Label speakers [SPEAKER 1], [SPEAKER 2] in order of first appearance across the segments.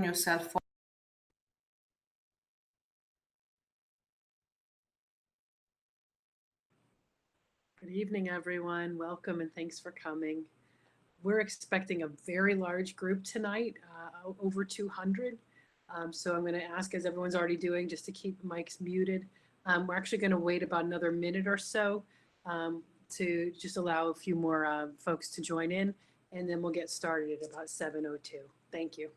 [SPEAKER 1] yourself.
[SPEAKER 2] Good evening, everyone. Welcome and thanks for coming. We're expecting a very large group tonight, over 200. So I'm going to ask, as everyone's already doing, just to keep mics muted. We're actually going to wait about another minute or so to just allow a few more folks to join in, and then we'll get started at about 7:02. Thank you.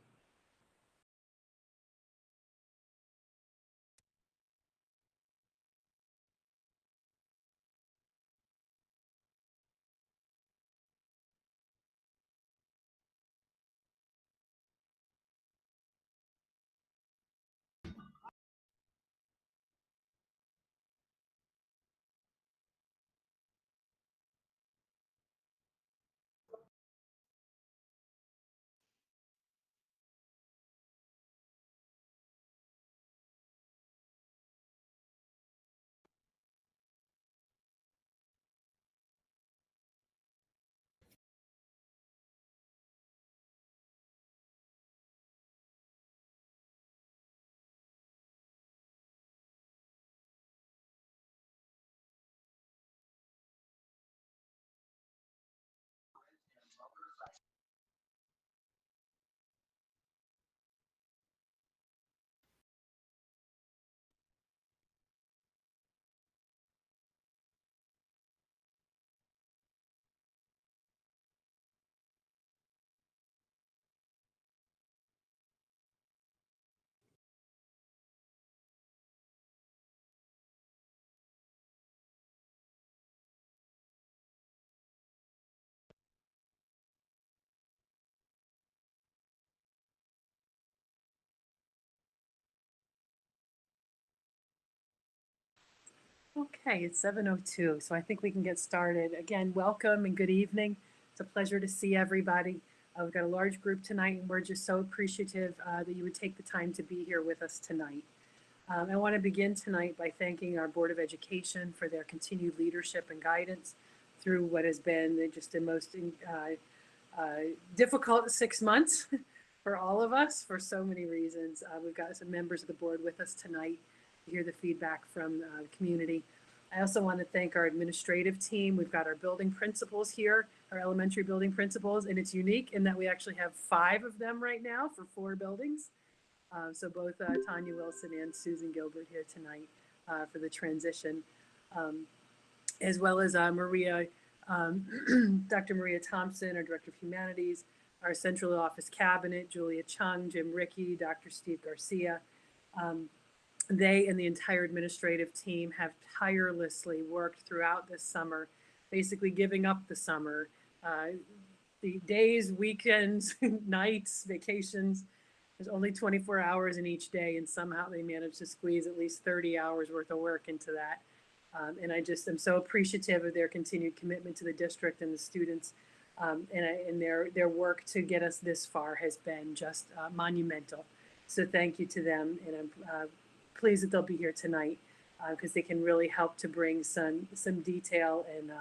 [SPEAKER 2] Okay, it's 7:02, so I think we can get started. Again, welcome and good evening. It's a pleasure to see everybody. We've got a large group tonight, and we're just so appreciative that you would take the time to be here with us tonight. I want to begin tonight by thanking our Board of Education for their continued leadership and guidance through what has been just the most difficult 6 months for all of us for so many reasons. We've got some members of the board with us tonight to hear the feedback from the community. I also want to thank our administrative team. We've got our building principals here, our elementary building principals, and it's unique in that we actually have 5 of them right now for 4 buildings. So both Tanya Wilson and Susan Gilbert here tonight for the transition, as well as Maria, Dr. Maria Thompson, our Director of Humanities, our Central Office Cabinet, Julia Chung, Jim Rickey, Dr. Steve Garcia. They and the entire administrative team have tirelessly worked throughout this summer, basically giving up the summer. The days, weekends, nights, vacations, there's only 24 hours in each day, and somehow they managed to squeeze at least 30 hours worth of work into that. And I just am so appreciative of their continued commitment to the district and the students, and their work to get us this far has been just monumental. So thank you to them, and I'm pleased that they'll be here tonight because they can really help to bring some detail and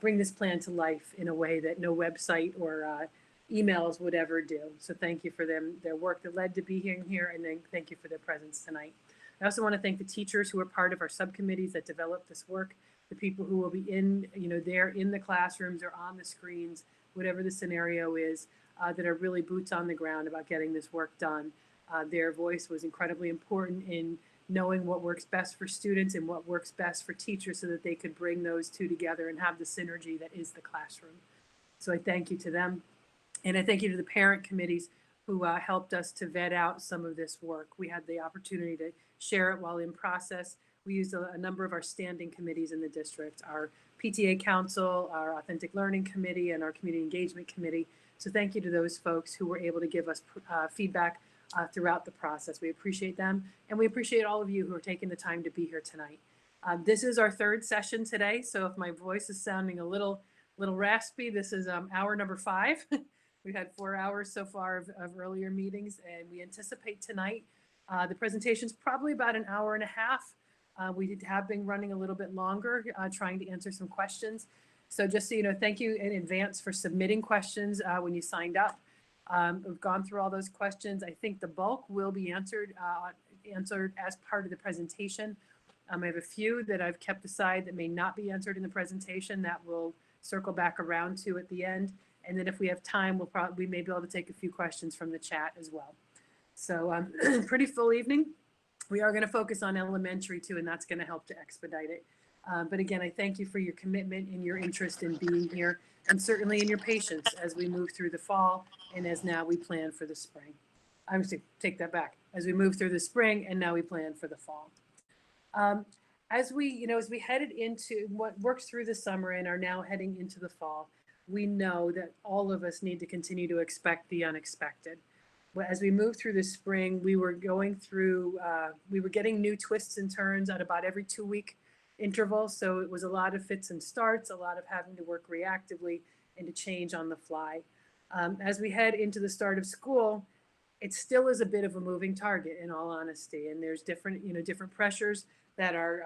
[SPEAKER 2] bring this plan to life in a way that no website or emails would ever do. So thank you for their work that led to being here, and then thank you for their presence tonight. I also want to thank the teachers who are part of our subcommittees that developed this work, the people who will be they're in the classrooms or on the screens, whatever the scenario is, that are really boots on the ground about getting this work done. Their voice was incredibly important in knowing what works best for students and what works best for teachers so that they could bring those two together and have the synergy that is the classroom. So I thank you to them. And I thank you to the parent committees who helped us to vet out some of this work. We had the opportunity to share it while in process. We used a number of our standing committees in the district, our PTA Council, our Authentic Learning Committee, and our Community Engagement Committee. So thank you to those folks who were able to give us feedback throughout the process. We appreciate them, and we appreciate all of you who are taking the time to be here tonight. This is our 3rd session today, so if my voice is sounding a little raspy, this is hour number 5. We've had 4 hours so far of earlier meetings, and we anticipate tonight the presentation's probably about an hour and a half. We have been running a little bit longer, trying to answer some questions. So just so you know, thank you in advance for submitting questions when you signed up. We've gone through all those questions. I think the bulk will be answered as part of the presentation. I have a few that I've kept aside that may not be answered in the presentation that we'll circle back around to at the end. And then if we have time, we may be able to take a few questions from the chat as well. So pretty full evening. We are going to focus on elementary too, and that's going to help to expedite it. But again, I thank you for your commitment and your interest in being here, and certainly in your patience as we move through the fall and as now we plan for the spring. I would take that back. As we move through the spring and now we plan for the fall. As we headed into what works through the summer and are now heading into the fall, we know that all of us need to continue to expect the unexpected. But as we moved through the spring, we were getting new twists and turns at about every 2-week interval. So it was a lot of fits and starts, a lot of having to work reactively and to change on the fly. As we head into the start of school, it still is a bit of a moving target, in all honesty. And there's different pressures that are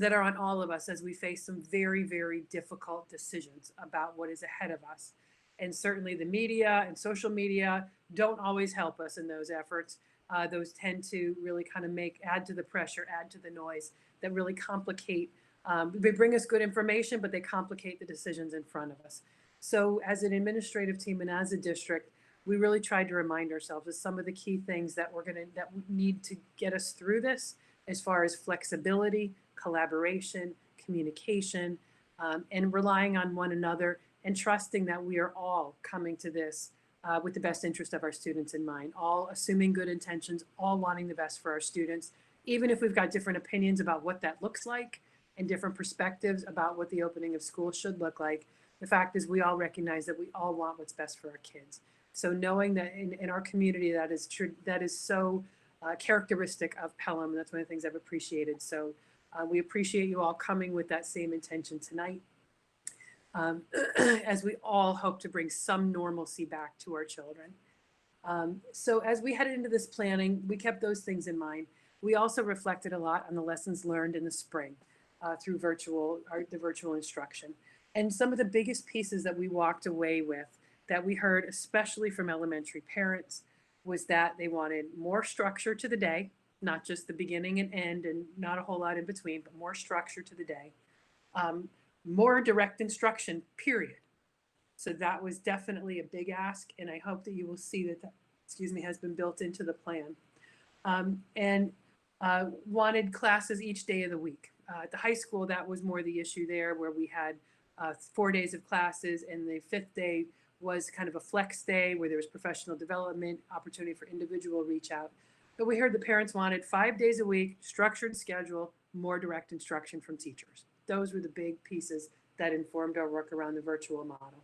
[SPEAKER 2] on all of us as we face some very, very difficult decisions about what is ahead of us. And certainly the media and social media don't always help us in those efforts. Those tend to really kind of add to the pressure, add to the noise that really complicate. They bring us good information, but they complicate the decisions in front of us. So as an administrative team and as a district, we really tried to remind ourselves of some of the key things that we need to get us through this, as far as flexibility, collaboration, communication, and relying on one another and trusting that we are all coming to this with the best interest of our students in mind, all assuming good intentions, all wanting the best for our students, even if we've got different opinions about what that looks like and different perspectives about what the opening of school should look like. The fact is we all recognize that we all want what's best for our kids. So knowing that in our community, that is true, that is so characteristic of Pelham. That's one of the things I've appreciated. So we appreciate you all coming with that same intention tonight. As we all hope to bring some normalcy back to our children. So as we headed into this planning, we kept those things in mind. We also reflected a lot on the lessons learned in the spring through the virtual instruction. And some of the biggest pieces that we walked away with that we heard, especially from elementary parents, was that they wanted more structure to the day, not just the beginning and end and not a whole lot in between, but more structure to the day. More direct instruction, period. So that was definitely a big ask, and I hope that you will see that has been built into the plan. And wanted classes each day of the week. At the high school, that was more the issue there, where we had 4 days of classes, and the 5th day was kind of a flex day where there was professional development, opportunity for individual reach out. But we heard the parents wanted 5 days a week, structured schedule, more direct instruction from teachers. Those were the big pieces that informed our work around the virtual model.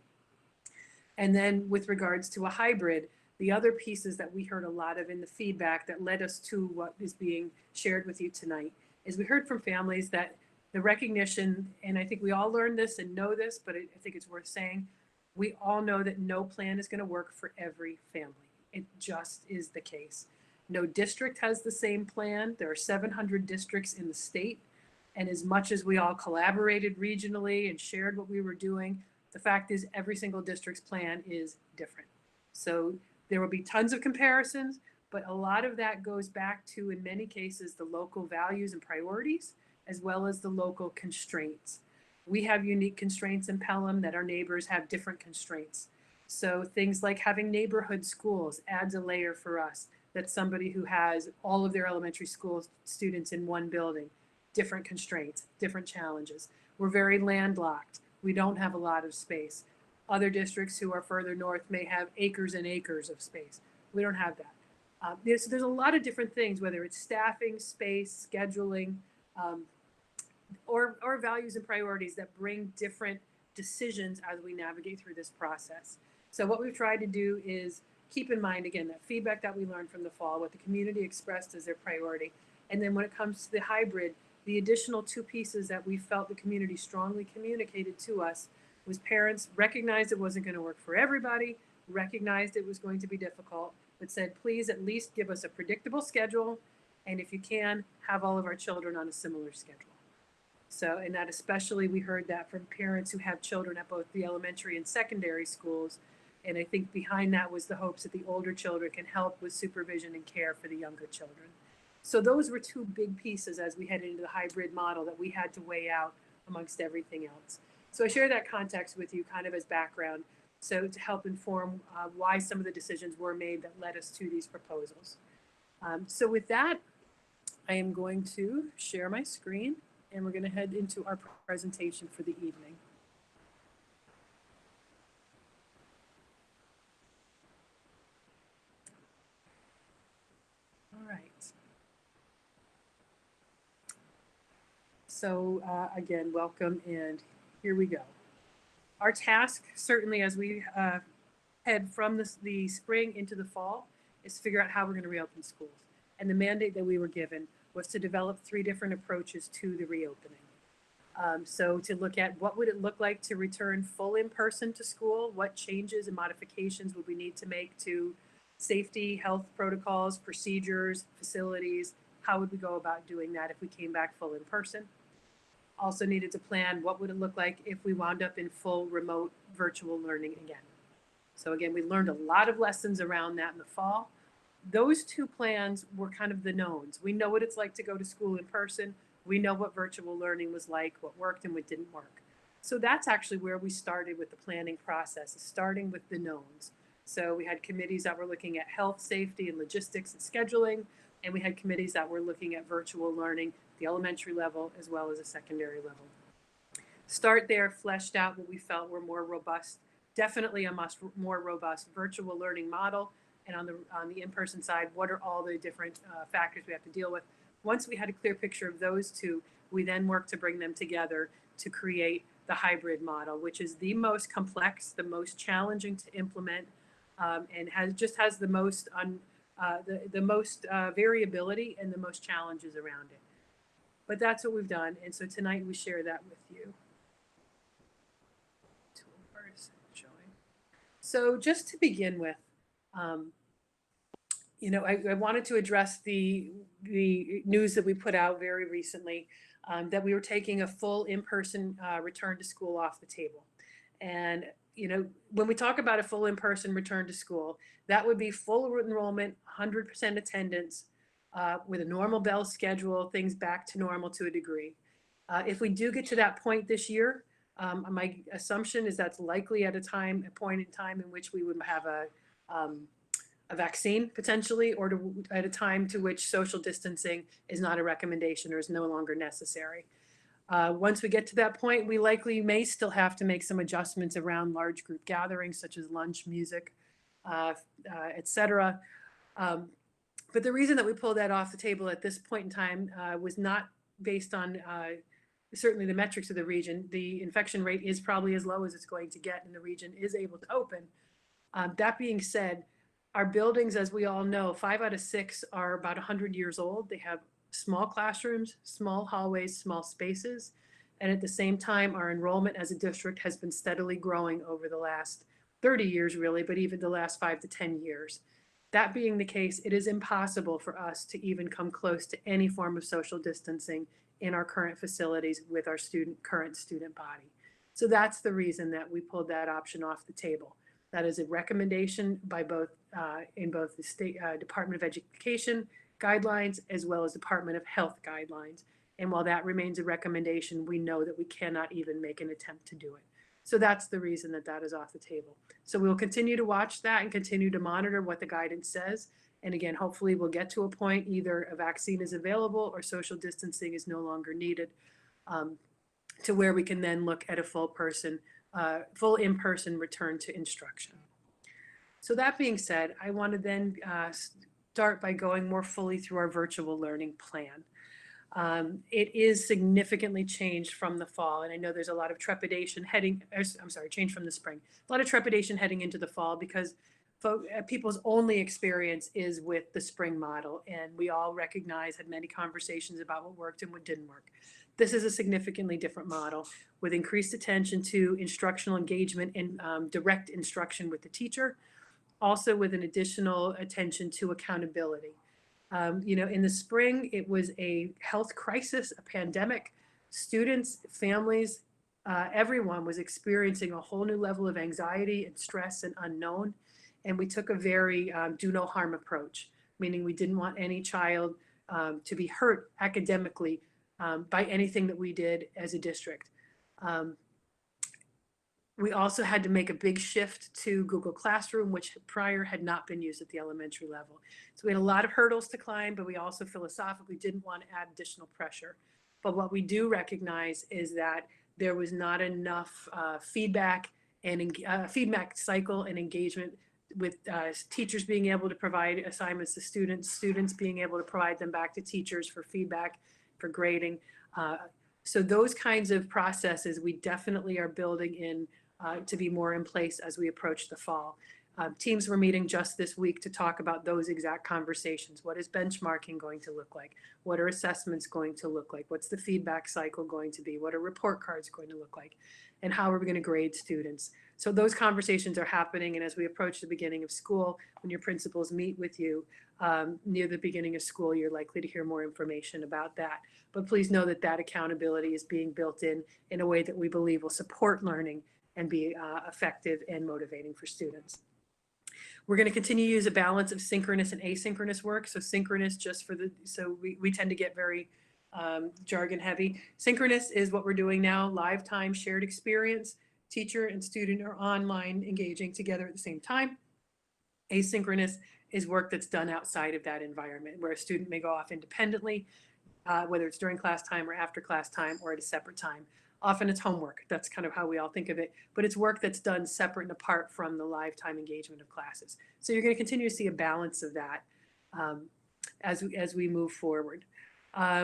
[SPEAKER 2] And then with regards to a hybrid, the other pieces that we heard a lot of in the feedback that led us to what is being shared with you tonight is we heard from families that the recognition, and I think we all learned this and know this, but I think it's worth saying, we all know that no plan is going to work for every family. It just is the case. No district has the same plan. There are 700 districts in the state. And as much as we all collaborated regionally and shared what we were doing, the fact is every single district's plan is different. So there will be tons of comparisons, but a lot of that goes back to, in many cases, the local values and priorities, as well as the local constraints. We have unique constraints in Pelham that our neighbors have different constraints. So things like having neighborhood schools adds a layer for us. That's somebody who has all of their elementary school students in one building. Different constraints, different challenges. We're very landlocked. We don't have a lot of space. Other districts who are further north may have acres and acres of space. We don't have that. There's a lot of different things, whether it's staffing, space, scheduling, or values and priorities that bring different decisions as we navigate through this process. So what we've tried to do is keep in mind, again, that feedback that we learned from the fall, what the community expressed as their priority. And then when it comes to the hybrid, the additional 2 pieces that we felt the community strongly communicated to us was parents recognized it wasn't going to work for everybody, recognized it was going to be difficult, but said, please at least give us a predictable schedule. And if you can, have all of our children on a similar schedule. So, and that especially we heard that from parents who have children at both the elementary and secondary schools, And I think behind that was the hopes that the older children can help with supervision and care for the younger children. So those were two big pieces as we headed into the hybrid model that we had to weigh out amongst everything else. So I share that context with you kind of as background, so to help inform why some of the decisions were made that led us to these proposals. So with that, I am going to share my screen and we're going to head into our presentation for the evening. All right. So again, welcome, and here we go. Our task, certainly as we head from the spring into the fall, is to figure out how we're going to reopen schools. And the mandate that we were given was to develop 3 different approaches to the reopening. So to look at what would it look like to return full in person to school, what changes and modifications would we need to make to safety, health protocols, procedures, facilities, how would we go about doing that if we came back full in person? Also needed to plan what would it look like if we wound up in full remote virtual learning again. So again, we learned a lot of lessons around that in the fall. Those 2 plans were kind of the knowns. We know what it's like to go to school in person. We know what virtual learning was like, what worked and what didn't work. So that's actually where we started with the planning process, starting with the knowns. So we had committees that were looking at health, safety, and logistics and scheduling, and we had committees that were looking at virtual learning, the elementary level as well as a secondary level. Start there, fleshed out what we felt were more robust, definitely a more robust virtual learning model. And on the in-person side, what are all the different factors we have to deal with? Once we had a clear picture of those 2, we then worked to bring them together to create the hybrid model, which is the most complex, the most challenging to implement, and has the most variability and the most challenges around it. But that's what we've done, and so tonight we share that with you. Toolbar is showing. So just to begin with, I wanted to address the news that we put out very recently that we were taking a full in-person return to school off the table. And when we talk about a full in-person return to school, that would be full enrollment, 100% attendance, with a normal bell schedule, things back to normal to a degree. If we do get to that point this year, my assumption is that's likely at a point in time in which we would have a vaccine potentially, or at a time to which social distancing is not a recommendation or is no longer necessary. Once we get to that point, we likely may still have to make some adjustments around large group gatherings such as lunch, music, et cetera. But the reason that we pulled that off the table at this point in time was not based on certainly the metrics of the region. The infection rate is probably as low as it's going to get, and the region is able to open. That being said, our buildings, as we all know, 5 out of 6 are about 100 years old. They have small classrooms, small hallways, small spaces. And at the same time, our enrollment as a district has been steadily growing over the last 30 years, really, but even the last 5 to 10 years. That being the case, it is impossible for us to even come close to any form of social distancing in our current facilities with our current student body. So that's the reason that we pulled that option off the table. That is a recommendation by in both the State Department of Education guidelines as well as Department of Health guidelines. And while that remains a recommendation, we know that we cannot even make an attempt to do it. So that's the reason that that is off the table. So we'll continue to watch that and continue to monitor what the guidance says. And again, hopefully we'll get to a point either a vaccine is available or social distancing is no longer needed, to where we can then look at a full in-person return to instruction. So that being said, I want to then start by going more fully through our virtual learning plan. It is significantly changed from the fall, and I know there's a lot of trepidation changed from the spring. A lot of trepidation heading into the fall because people's only experience is with the spring model, and we all had many conversations about what worked and what didn't work. This is a significantly different model with increased attention to instructional engagement and direct instruction with the teacher, also with an additional attention to accountability. In the spring, it was a health crisis, a pandemic. Students, families, everyone was experiencing a whole new level of anxiety and stress and unknown. And we took a very do no harm approach, meaning we didn't want any child to be hurt academically by anything that we did as a district. We also had to make a big shift to Google Classroom, which prior had not been used at the elementary level. So we had a lot of hurdles to climb, but we also philosophically didn't want to add additional pressure. But what we do recognize is that there was not enough feedback and feedback cycle and engagement with teachers being able to provide assignments to students, students being able to provide them back to teachers for feedback, for grading. So those kinds of processes we definitely are building in to be more in place as we approach the fall. Teams were meeting just this week to talk about those exact conversations. What is benchmarking going to look like? What are assessments going to look like? What's the feedback cycle going to be? What are report cards going to look like? And how are we going to grade students? So those conversations are happening. And as we approach the beginning of school, when your principals meet with you near the beginning of school, you're likely to hear more information about that. But please know that that accountability is being built in a way that we believe will support learning and be effective and motivating for students. We're going to continue to use a balance of synchronous and asynchronous work. So synchronous just for so we tend to get very jargon heavy. Synchronous is what we're doing now, live time, shared experience. Teacher and student are online engaging together at the same time. Asynchronous is work that's done outside of that environment where a student may go off independently, whether it's during class time or after class time or at a separate time. Often it's homework. That's kind of how we all think of it, but it's work that's done separate and apart from the lifetime engagement of classes. So you're going to continue to see a balance of that as we move forward.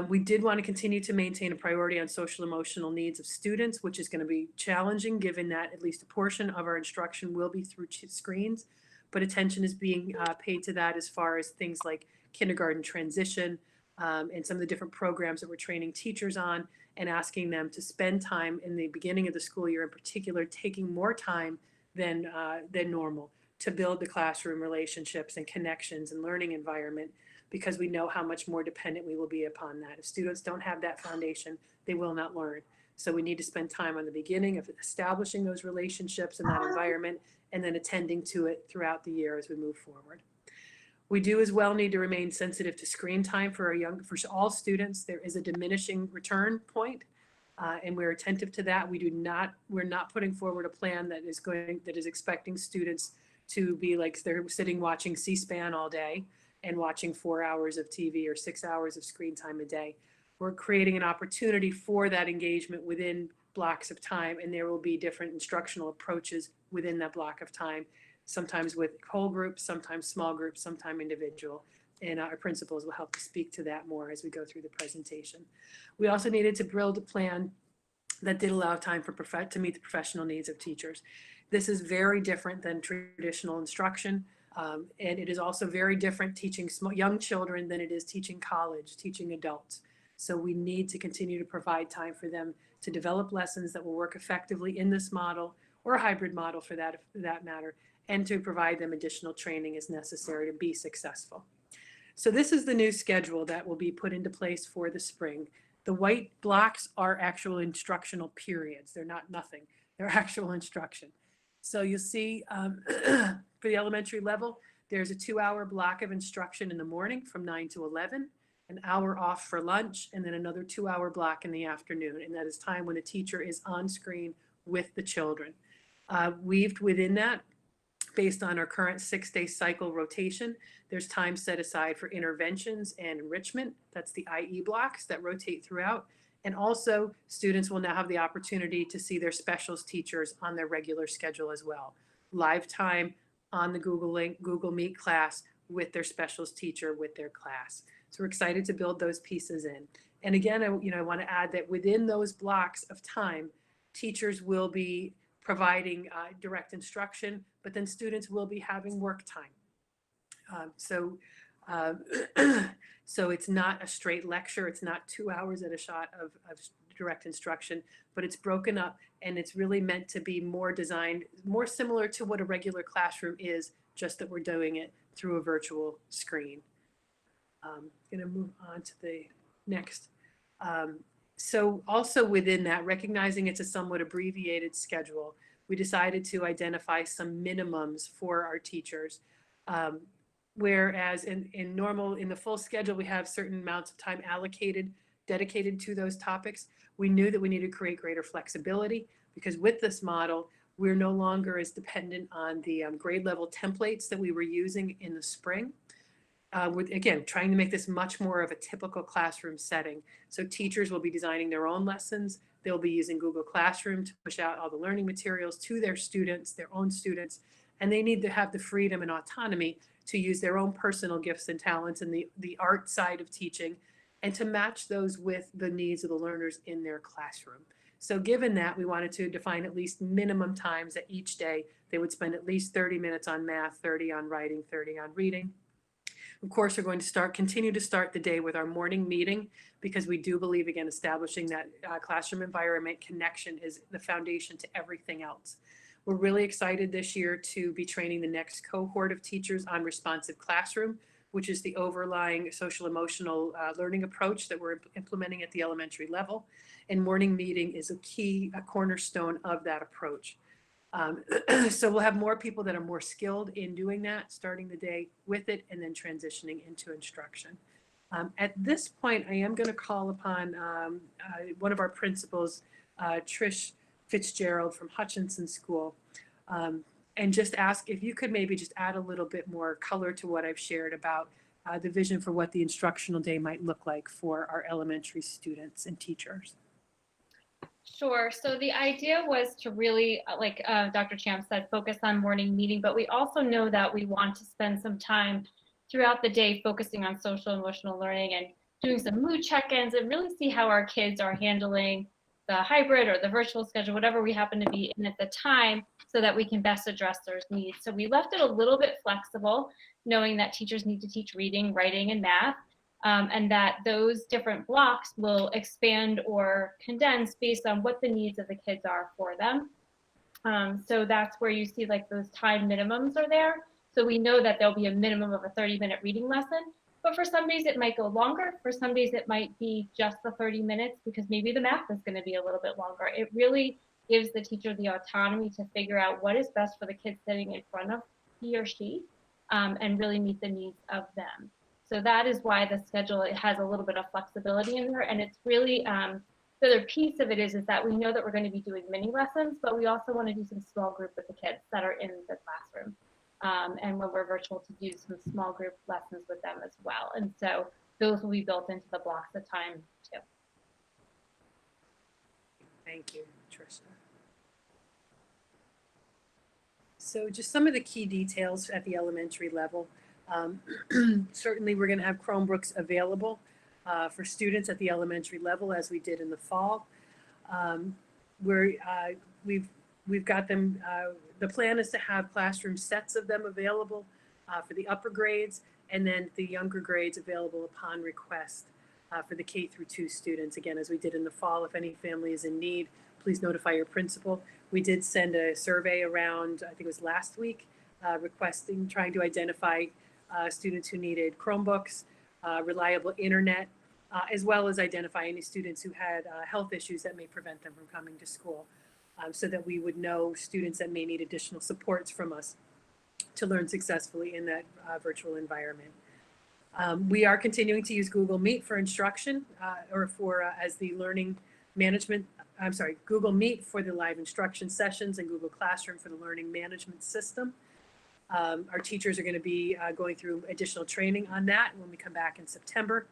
[SPEAKER 2] We did want to continue to maintain a priority on social emotional needs of students, which is going to be challenging given that at least a portion of our instruction will be through screens, but attention is being paid to that as far as things like kindergarten transition and some of the different programs that we're training teachers on, and asking them to spend time in the beginning of the school year in particular, taking more time than normal to build the classroom relationships and connections and learning environment, because we know how much more dependent we will be upon that. If students don't have that foundation, they will not learn. So we need to spend time on the beginning of establishing those relationships in that environment and then attending to it throughout the year as we move forward. We do as well need to remain sensitive to screen time for for all students. There is a diminishing return point, and we're attentive to that. We're not putting forward a plan that is expecting students to be like they're sitting watching C-SPAN all day and watching 4 hours of TV or 6 hours of screen time a day. We're creating an opportunity for that engagement within blocks of time, and there will be different instructional approaches within that block of time. Sometimes with whole groups, sometimes small groups, sometimes individual. And our principals will help to speak to that more as we go through the presentation. We also needed to build a plan that did allow time to meet the professional needs of teachers. This is very different than traditional instruction. And it is also very different teaching young children than it is teaching college, teaching adults. So we need to continue to provide time for them to develop lessons that will work effectively in this model, or a hybrid model for that matter, and to provide them additional training as necessary to be successful. So this is the new schedule that will be put into place for the spring. The white blocks are actual instructional periods. They're not nothing. They're actual instruction. So you'll see for the elementary level, there's a 2-hour block of instruction in the morning from 9 to 11, an hour off for lunch, and then another 2-hour block in the afternoon. And that is time when a teacher is on screen with the children. Weaved within that, based on our current 6-day cycle rotation, there's time set aside for interventions and enrichment. That's the IE blocks that rotate throughout. And also, students will now have the opportunity to see their specials teachers on their regular schedule as well. Live time on the Google Meet class with their specials teacher with their class. So we're excited to build those pieces in. And again, I want to add that within those blocks of time, teachers will be providing direct instruction, but then students will be having work time. So it's not a straight lecture. It's not 2 hours at a shot of direct instruction, but it's broken up, and it's really meant to be more designed, more similar to what a regular classroom is, just that we're doing it through a virtual screen. Going to move on to the next. So also within that, recognizing it's a somewhat abbreviated schedule, we decided to identify some minimums for our teachers. Um, whereas in the full schedule, we have certain amounts of time allocated, dedicated to those topics. We knew that we needed to create greater flexibility because with this model, we're no longer as dependent on the grade level templates that we were using in the spring. With, again, trying to make this much more of a typical classroom setting. So teachers will be designing their own lessons. They'll be using Google Classroom to push out all the learning materials to their students, their own students, and they need to have the freedom and autonomy to use their own personal gifts and talents and the art side of teaching and to match those with the needs of the learners in their classroom. So given that, we wanted to define at least minimum times that each day they would spend at least 30 minutes on math, 30 on writing, 30 on reading. Of course, we're going to continue to start the day with our morning meeting because we do believe, again, establishing that classroom environment connection is the foundation to everything else. We're really excited this year to be training the next cohort of teachers on responsive classroom, which is the overlying social emotional learning approach that we're implementing at the elementary level. And morning meeting is a cornerstone of that approach. So we'll have more people that are more skilled in doing that, starting the day with it and then transitioning into instruction. At this point, I am going to call upon one of our principals, Trish Fitzgerald from Hutchinson School, and just ask if you could maybe just add a little bit more color to what I've shared about the vision for what the instructional day might look like for our elementary students and teachers.
[SPEAKER 1] Sure. So the idea was to really, like Dr. Champ said, focus on morning meeting, but we also know that we want to spend some time throughout the day focusing on social emotional learning and doing some mood check-ins and really see how our kids are handling the hybrid or the virtual schedule, whatever we happen to be in at the time, so that we can best address their needs. So we left it a little bit flexible, knowing that teachers need to teach reading, writing, and math. And that those different blocks will expand or condense based on what the needs of the kids are for them. So that's where you see like those time minimums are there. So we know that there'll be a minimum of a 30-minute reading lesson, but for some days it might go longer. For some days it might be just the 30 minutes because maybe the math is going to be a little bit longer. It really gives the teacher the autonomy to figure out what is best for the kid sitting in front of he or she and really meet the needs of them. So that is why the schedule, it has a little bit of flexibility in there. And it's really, the other piece of it is that we know that we're going to be doing mini lessons, but we also want to do some small group with the kids that are in the classroom. And when we're virtual, to do some small group lessons with them as well. And so those will be built into the blocks of time too.
[SPEAKER 2] Thank you, Trista. So just some of the key details at the elementary level. Certainly we're going to have Chromebooks available for students at the elementary level as we did in the fall. We've got them, the plan is to have classroom sets of them available for the upper grades and then the younger grades available upon request for the K through 2 students. Again, as we did in the fall, if any family is in need, please notify your principal. We did send a survey around, I think it was last week, trying to identify students who needed Chromebooks, reliable internet, as well as identify any students who had health issues that may prevent them from coming to school, so that we would know students that may need additional supports from us to learn successfully in that virtual environment. We are continuing to use Google Meet for instruction as the learning management, Google Meet for the live instruction sessions and Google Classroom for the learning management system. Our teachers are going to be going through additional training on that when we come back in September.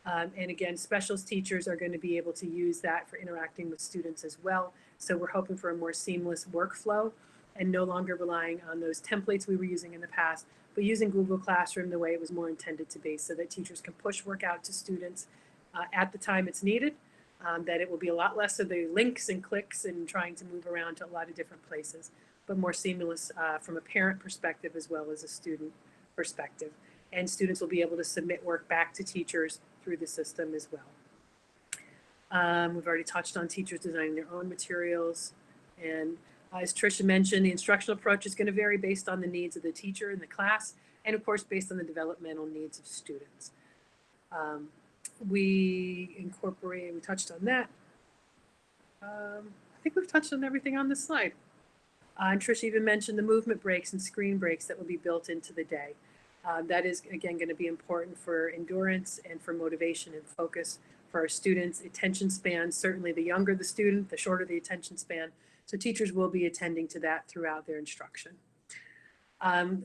[SPEAKER 2] And again, specials teachers are going to be able to use that for interacting with students as well. So we're hoping for a more seamless workflow and no longer relying on those templates we were using in the past, but using Google Classroom the way it was more intended to be, so that teachers can push work out to students at the time it's needed, that it will be a lot less of the links and clicks and trying to move around to a lot of different places, but more seamless from a parent perspective as well as a student perspective. And students will be able to submit work back to teachers through the system as well. We've already touched on teachers designing their own materials. And as Tricia mentioned, the instructional approach is going to vary based on the needs of the teacher in the class, and of course, based on the developmental needs of students. we touched on that. I think we've touched on everything on this slide. And Trish even mentioned the movement breaks and screen breaks that will be built into the day. That is, again, going to be important for endurance and for motivation and focus for our students. Attention span, certainly the younger the student, the shorter the attention span. So teachers will be attending to that throughout their instruction.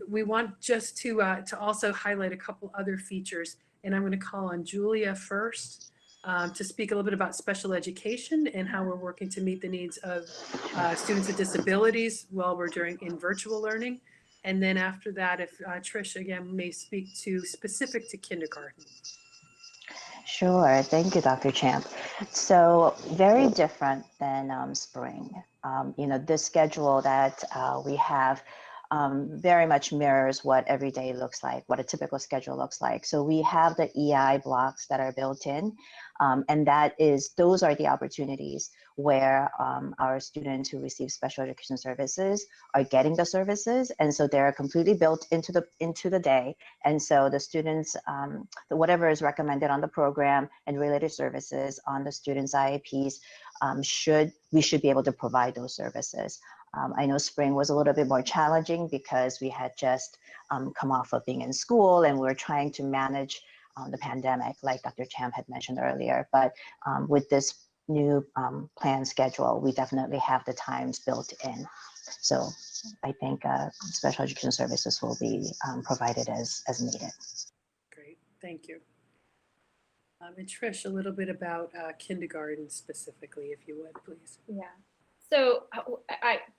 [SPEAKER 2] We want just to also highlight a couple other features, and I'm going to call on Julia first to speak a little bit about special education and how we're working to meet the needs of students with disabilities while we're in virtual learning. And then after that, if Trish again may speak to specific to kindergarten.
[SPEAKER 3] Sure, thank you, Dr. Champ. So very different than spring. You know, this schedule that we have very much mirrors what every day looks like, what a typical schedule looks like. So we have the EI blocks that are built in, and those are the opportunities where our students who receive special education services are getting the services, and so they're completely built into the day. And so the students, whatever is recommended on the program and related services on the students' IEPs, we should be able to provide those services. I know spring was a little bit more challenging because we had just come off of being in school and we were trying to manage the pandemic, like Dr. Champ had mentioned earlier. But with this new plan schedule, we definitely have the times built in. So I think special education services will be provided as needed.
[SPEAKER 2] Great, thank you. And Trish, a little bit about kindergarten specifically, if you would, please.
[SPEAKER 1] Yeah. So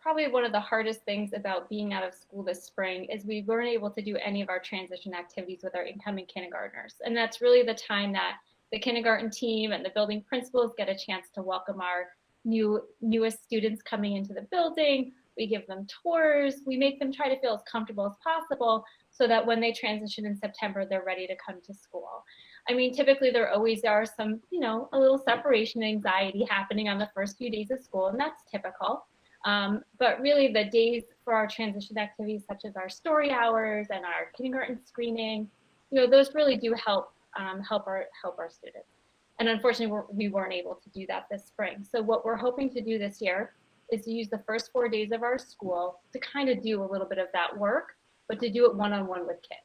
[SPEAKER 1] probably one of the hardest things about being out of school this spring is we weren't able to do any of our transition activities with our incoming kindergartners. And that's really the time that the kindergarten team and the building principals get a chance to welcome our newest students coming into the building. We give them tours. We make them try to feel as comfortable as possible so that when they transition in September, they're ready to come to school. I mean, typically there always are some, a little separation anxiety happening on the first few days of school, and that's typical. But really the days for our transition activities, such as our story hours and our kindergarten screening, those really do help our students. And unfortunately, we weren't able to do that this spring. So what we're hoping to do this year is to use the first 4 days of our school to kind of do a little bit of that work, but to do it one-on-one with kids.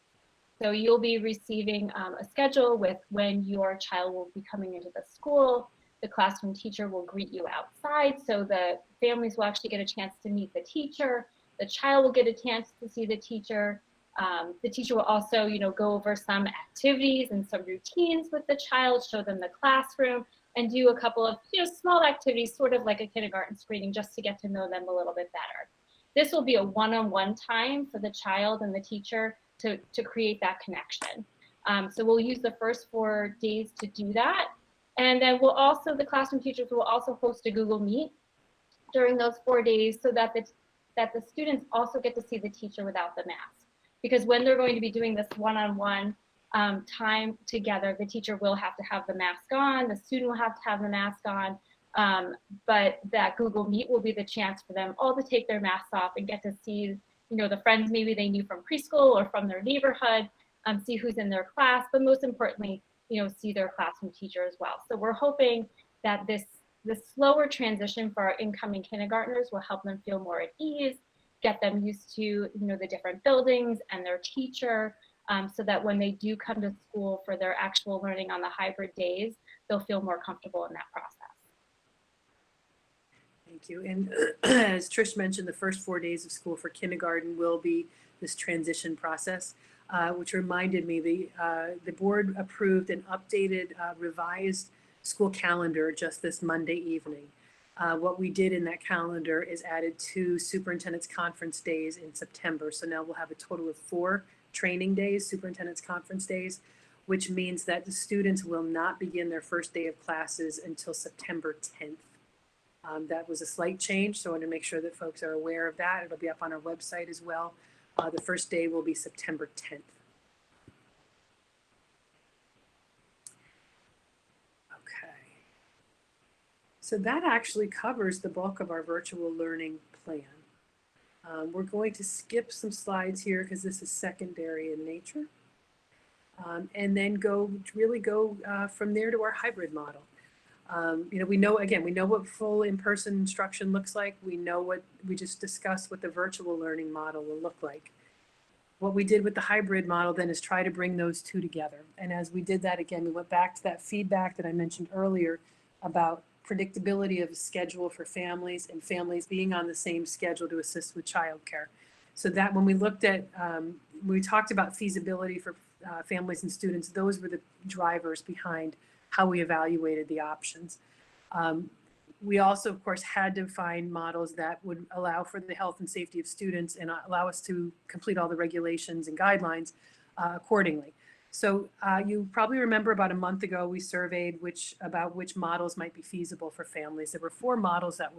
[SPEAKER 1] So you'll be receiving a schedule with when your child will be coming into the school. The classroom teacher will greet you outside, so the families will actually get a chance to meet the teacher. The child will get a chance to see the teacher. The teacher will also, go over some activities and some routines with the child, show them the classroom, and do a couple of small activities, sort of like a kindergarten screening, just to get to know them a little bit better. This will be a one-on-one time for the child and the teacher to create that connection. So we'll use the first 4 days to do that. And then the classroom teachers will also host a Google Meet during those 4 days so that the students also get to see the teacher without the mask. Because when they're going to be doing this one-on-one time together, the teacher will have to have the mask on, the student will have to have the mask on, but that Google Meet will be the chance for them all to take their masks off and get to see the friends maybe they knew from preschool or from their neighborhood, see who's in their class, but most importantly, see their classroom teacher as well. So we're hoping that this slower transition for our incoming kindergartners will help them feel more at ease, get them used to the different buildings and their teacher, so that when they do come to school for their actual learning on the hybrid days, they'll feel more comfortable in that process.
[SPEAKER 2] Thank you. And as Trish mentioned, the first 4 days of school for kindergarten will be this transition process, which reminded me the board approved an updated, revised school calendar just this Monday evening. What we did in that calendar is added 2 superintendent's conference days in September. So now we'll have a total of 4 training days, superintendent's conference days, which means that the students will not begin their first day of classes until September 10th. That was a slight change, so I want to make sure that folks are aware of that. It'll be up on our website as well. The first day will be September 10th. Okay. So that actually covers the bulk of our virtual learning plan. We're going to skip some slides here because this is secondary in nature. and then really go from there to our hybrid model. We know what full in-person instruction looks like. We know what we just discussed, what the virtual learning model will look like. What we did with the hybrid model then is try to bring those two together. And as we did that, again, we went back to that feedback that I mentioned earlier about predictability of a schedule for families and families being on the same schedule to assist with childcare. So that when we looked at, we talked about feasibility for families and students, those were the drivers behind how we evaluated the options. We also, of course, had to find models that would allow for the health and safety of students and allow us to complete all the regulations and guidelines accordingly. So you probably remember about a month ago, we surveyed which models might be feasible for families. There were 4 models that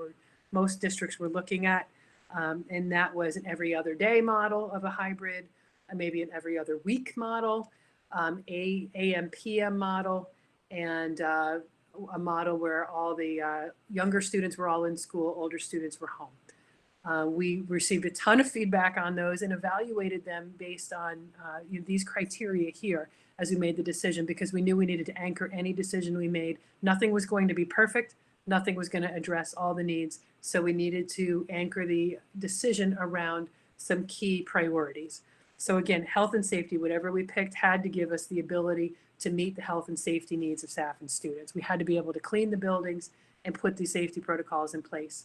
[SPEAKER 2] most districts were looking at, and that was an every other day model of a hybrid, maybe an every other week model, AM/PM model, and a model where all the younger students were all in school, older students were home. We received a ton of feedback on those and evaluated them based on these criteria here as we made the decision, because we knew we needed to anchor any decision we made. Nothing was going to be perfect. Nothing was going to address all the needs. So we needed to anchor the decision around some key priorities. So again, health and safety, whatever we picked, had to give us the ability to meet the health and safety needs of staff and students. We had to be able to clean the buildings and put these safety protocols in place.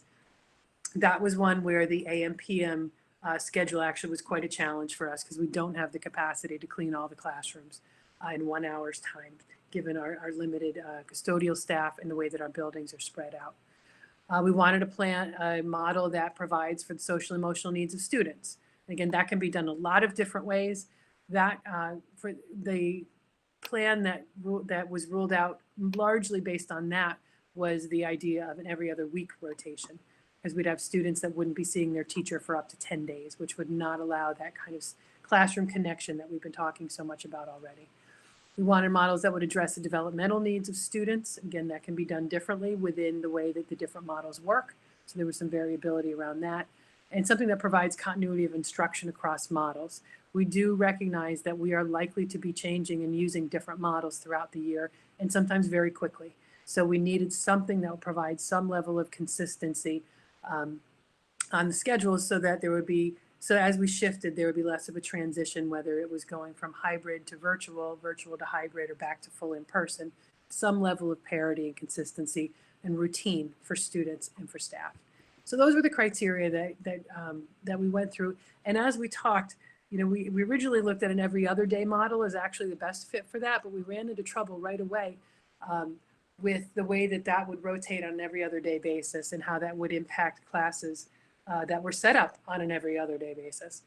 [SPEAKER 2] That was one where the AM/PM schedule actually was quite a challenge for us, because we don't have the capacity to clean all the classrooms in 1 hour's time, given our limited custodial staff and the way that our buildings are spread out. We wanted to plan a model that provides for the social and emotional needs of students. Again, that can be done a lot of different ways. That for the plan that was ruled out largely based on that was the idea of an every other week rotation, because we'd have students that wouldn't be seeing their teacher for up to 10 days, which would not allow that kind of classroom connection that we've been talking so much about already. We wanted models that would address the developmental needs of students. Again, that can be done differently within the way that the different models work. So there was some variability around that. And something that provides continuity of instruction across models. We do recognize that we are likely to be changing and using different models throughout the year, and sometimes very quickly. So we needed something that would provide some level of consistency on the schedules, so that so as we shifted, there would be less of a transition, whether it was going from hybrid to virtual, virtual to hybrid, or back to full in-person, some level of parity and consistency and routine for students and for staff. So those were the criteria that we went through. And as we talked, we originally looked at an every other day model as actually the best fit for that, but we ran into trouble right away with the way that would rotate on an every other day basis and how that would impact classes that were set up on an every other day basis.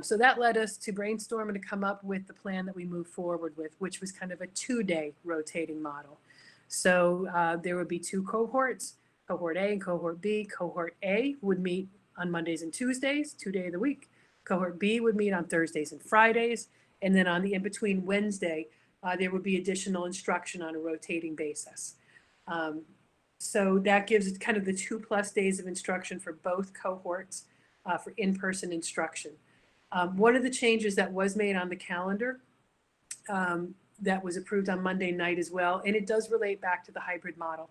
[SPEAKER 2] So that led us to brainstorm and to come up with the plan that we moved forward with, which was kind of a 2-day rotating model. So there would be 2 cohorts, cohort A and cohort B. Cohort A would meet on Mondays and Tuesdays, 2 days of the week. Cohort B would meet on Thursdays and Fridays. And then on the in-between Wednesday, there would be additional instruction on a rotating basis. So that gives kind of the 2+ days of instruction for both cohorts for in-person instruction. One of the changes that was made on the calendar that was approved on Monday night as well, and it does relate back to the hybrid model.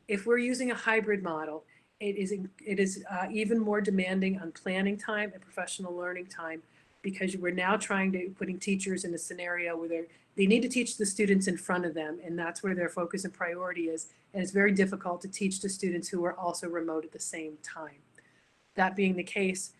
[SPEAKER 2] If we're using a hybrid model, it is even more demanding on planning time and professional learning time, because we're now putting teachers in a scenario where they need to teach the students in front of them, and that's where their focus and priority is. And it's very difficult to teach the students who are also remote at the same time. That being the case,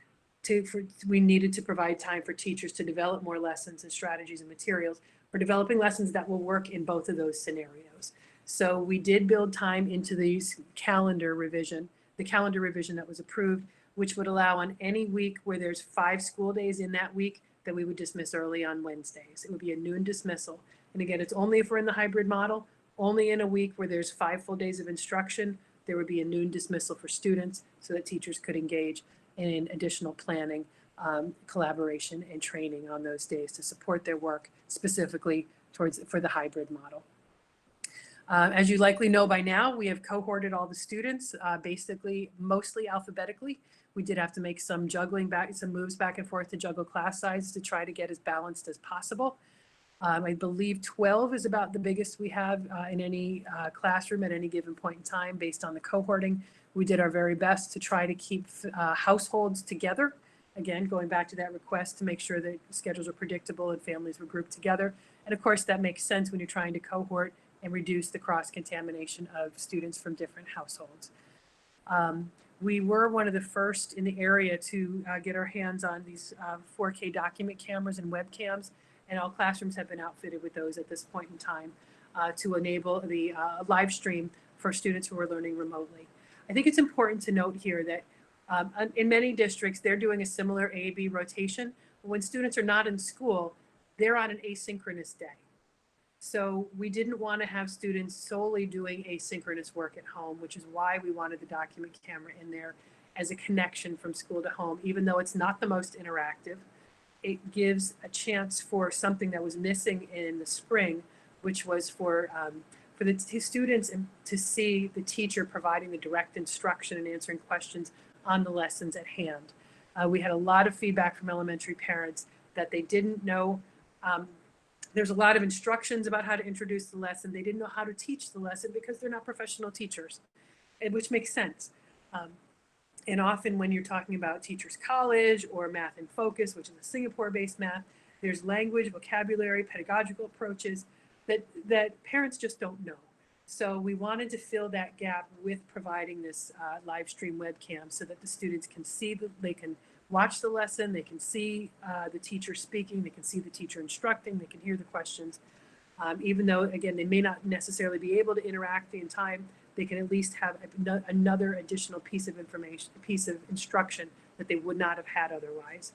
[SPEAKER 2] we needed to provide time for teachers to develop more lessons and strategies and materials for developing lessons that will work in both of those scenarios. So we did build time into the calendar revision that was approved, which would allow on any week where there's 5 school days in that week that we would dismiss early on Wednesdays. It would be a noon dismissal. And again, it's only if we're in the hybrid model, only in a week where there's 5 full days of instruction, there would be a noon dismissal for students so that teachers could engage in additional planning, collaboration, and training on those days to support their work specifically for the hybrid model. As you likely know by now, we have cohorted all the students, basically mostly alphabetically. We did have to make some moves back and forth to juggle class sizes to try to get as balanced as possible. I believe 12 is about the biggest we have in any classroom at any given point in time based on the cohorting. We did our very best to try to keep households together. Again, going back to that request to make sure that schedules are predictable and families were grouped together. And of course, that makes sense when you're trying to cohort and reduce the cross-contamination of students from different households. We were one of the first in the area to get our hands on these 4K document cameras and webcams, and all classrooms have been outfitted with those at this point in time to enable the live stream for students who are learning remotely. I think it's important to note here that in many districts, they're doing a similar A/B rotation. But when students are not in school, they're on an asynchronous day. So we didn't want to have students solely doing asynchronous work at home, which is why we wanted the document camera in there as a connection from school to home, even though it's not the most interactive. It gives a chance for something that was missing in the spring, which was for the students to see the teacher providing the direct instruction and answering questions on the lessons at hand. We had a lot of feedback from elementary parents that they didn't know. There's a lot of instructions about how to introduce the lesson. They didn't know how to teach the lesson because they're not professional teachers, which makes sense. And often when you're talking about Teachers College or Math in Focus, which is a Singapore-based math, there's language, vocabulary, pedagogical approaches that parents just don't know. So we wanted to fill that gap with providing this live stream webcam so that the students can see, they can watch the lesson, they can see the teacher speaking, they can see the teacher instructing, they can hear the questions. Even though, again, they may not necessarily be able to interact in time, they can at least have another additional piece of information, piece of instruction that they would not have had otherwise.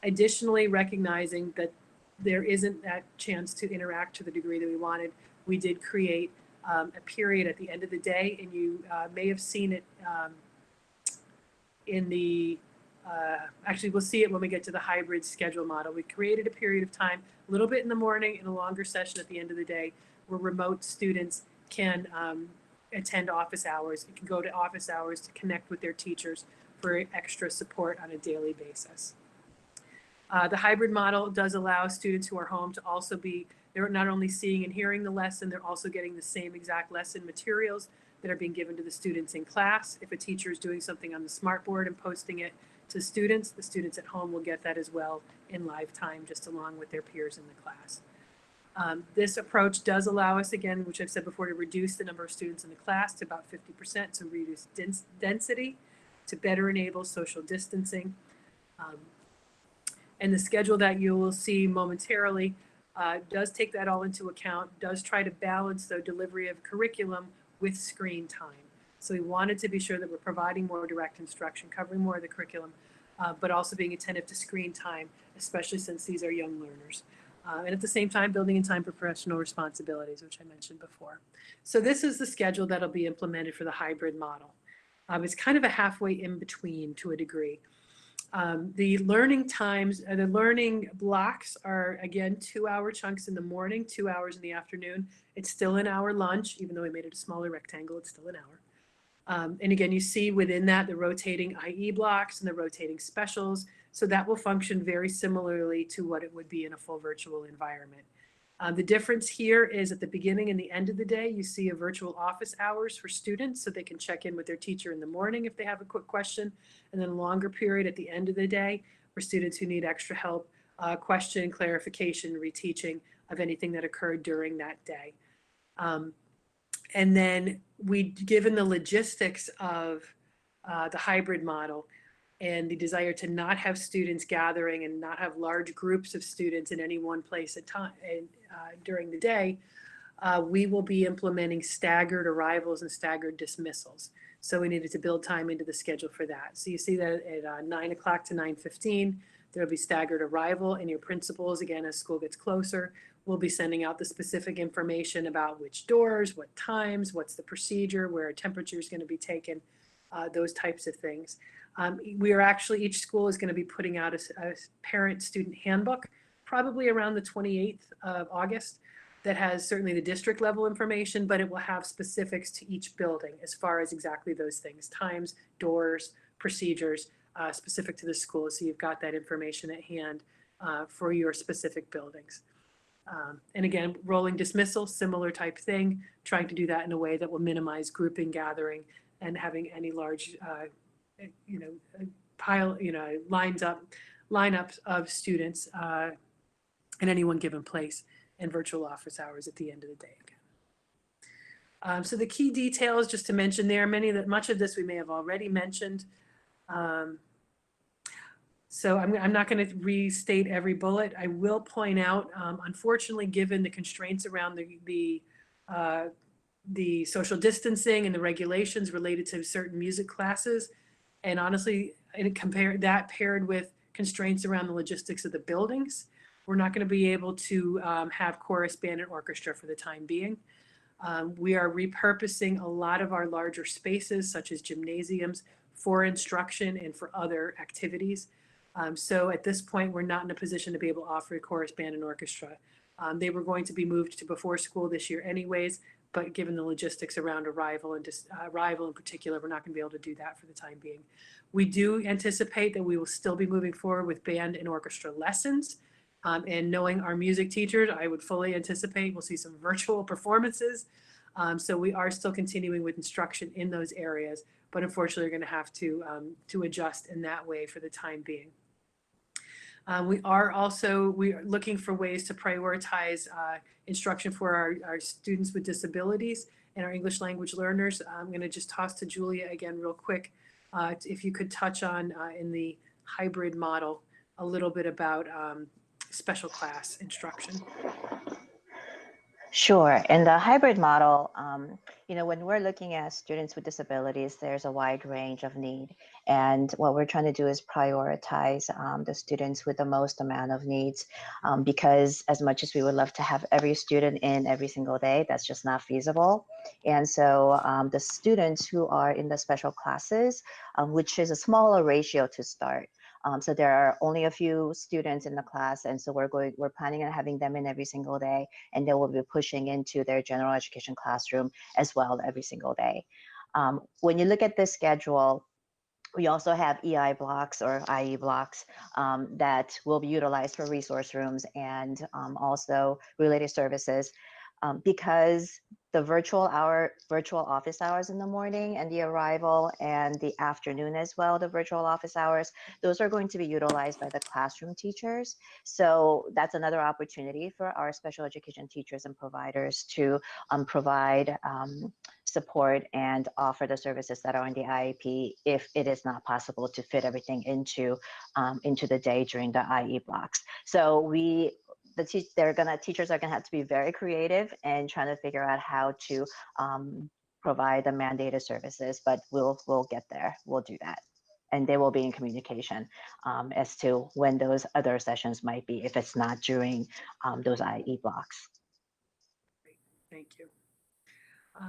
[SPEAKER 2] Additionally, recognizing that there isn't that chance to interact to the degree that we wanted, we did create a period at the end of the day, and you may have seen it in the actually, we'll see it when we get to the hybrid schedule model. We created a period of time, a little bit in the morning and a longer session at the end of the day, where remote students can attend office hours. It can go to office hours to connect with their teachers for extra support on a daily basis. The hybrid model does allow students who are home to also be, they're not only seeing and hearing the lesson, they're also getting the same exact lesson materials that are being given to the students in class. If a teacher is doing something on the smartboard and posting it to students, the students at home will get that as well in live time, just along with their peers in the class. This approach does allow us, again, which I've said before, to reduce the number of students in the class to about 50%, so reduce density to better enable social distancing. And the schedule that you will see momentarily does take that all into account, does try to balance the delivery of curriculum with screen time. So we wanted to be sure that we're providing more direct instruction, covering more of the curriculum, but also being attentive to screen time, especially since these are young learners. And at the same time, building in time for professional responsibilities, which I mentioned before. So this is the schedule that'll be implemented for the hybrid model. It's kind of a halfway in between to a degree. The learning times, the learning blocks are, again, 2-hour chunks in the morning, 2 hours in the afternoon. It's still an hour lunch, even though we made it a smaller rectangle, it's still an hour. And again, you see within that the rotating IE blocks and the rotating specials. So that will function very similarly to what it would be in a full virtual environment. The difference here is at the beginning and the end of the day, you see a virtual office hours for students so they can check in with their teacher in the morning if they have a quick question, and then a longer period at the end of the day for students who need extra help, question, clarification, reteaching of anything that occurred during that day. And then given the logistics of the hybrid model and the desire to not have students gathering and not have large groups of students in any one place at time during the day, we will be implementing staggered arrivals and staggered dismissals. So we needed to build time into the schedule for that. So you see that at 9 o'clock to 9:15, there'll be staggered arrival, and your principals, again, as school gets closer, will be sending out the specific information about which doors, what times, what's the procedure, where a temperature is going to be taken, those types of things. We are actually, each school is going to be putting out a parent-student handbook, probably around the 28th of August, that has certainly the district level information, but it will have specifics to each building as far as exactly those things, times, doors, procedures, specific to the school. So you've got that information at hand for your specific buildings. And again, rolling dismissal, similar type thing, trying to do that in a way that will minimize grouping, gathering, and having any large, lineups of students in any one given place, and virtual office hours at the end of the day again. So the key details, just to mention there, much of this we may have already mentioned. So I'm not going to restate every bullet. I will point out, unfortunately, given the constraints around the social distancing and the regulations related to certain music classes, and honestly, paired with constraints around the logistics of the buildings, we're not going to be able to have chorus, band, and orchestra for the time being. We are repurposing a lot of our larger spaces, such as gymnasiums, for instruction and for other activities. So at this point, we're not in a position to be able to offer a chorus, band, and orchestra. They were going to be moved to before school this year anyways, but given the logistics around arrival and arrival in particular, we're not going to be able to do that for the time being. We do anticipate that we will still be moving forward with band and orchestra lessons. And knowing our music teachers, I would fully anticipate we'll see some virtual performances. So we are still continuing with instruction in those areas, but unfortunately, we're going to have to adjust in that way for the time being. We are looking for ways to prioritize instruction for our students with disabilities and our English language learners. I'm going to just toss to Julia again real quick. If you could touch on in the hybrid model a little bit about special class instruction.
[SPEAKER 3] Sure. In the hybrid model, when we're looking at students with disabilities, there's a wide range of need. And what we're trying to do is prioritize the students with the most amount of needs, because as much as we would love to have every student in every single day, that's just not feasible. And so the students who are in the special classes, which is a smaller ratio to start, so there are only a few students in the class, and so we're planning on having them in every single day, and they will be pushing into their general education classroom as well every single day. When you look at this schedule, we also have EI blocks or IE blocks that will be utilized for resource rooms and also related services, because the virtual office hours in the morning and the arrival and the afternoon as well, the virtual office hours, those are going to be utilized by the classroom teachers. So that's another opportunity for our special education teachers and providers to provide support and offer the services that are in the IEP if it is not possible to fit everything into the day during the IE blocks. So teachers are gonna have to be very creative and trying to figure out how to provide the mandated services, but we'll get there. We'll do that. And they will be in communication as to when those other sessions might be if it's not during those IE blocks.
[SPEAKER 2] Great. Thank you.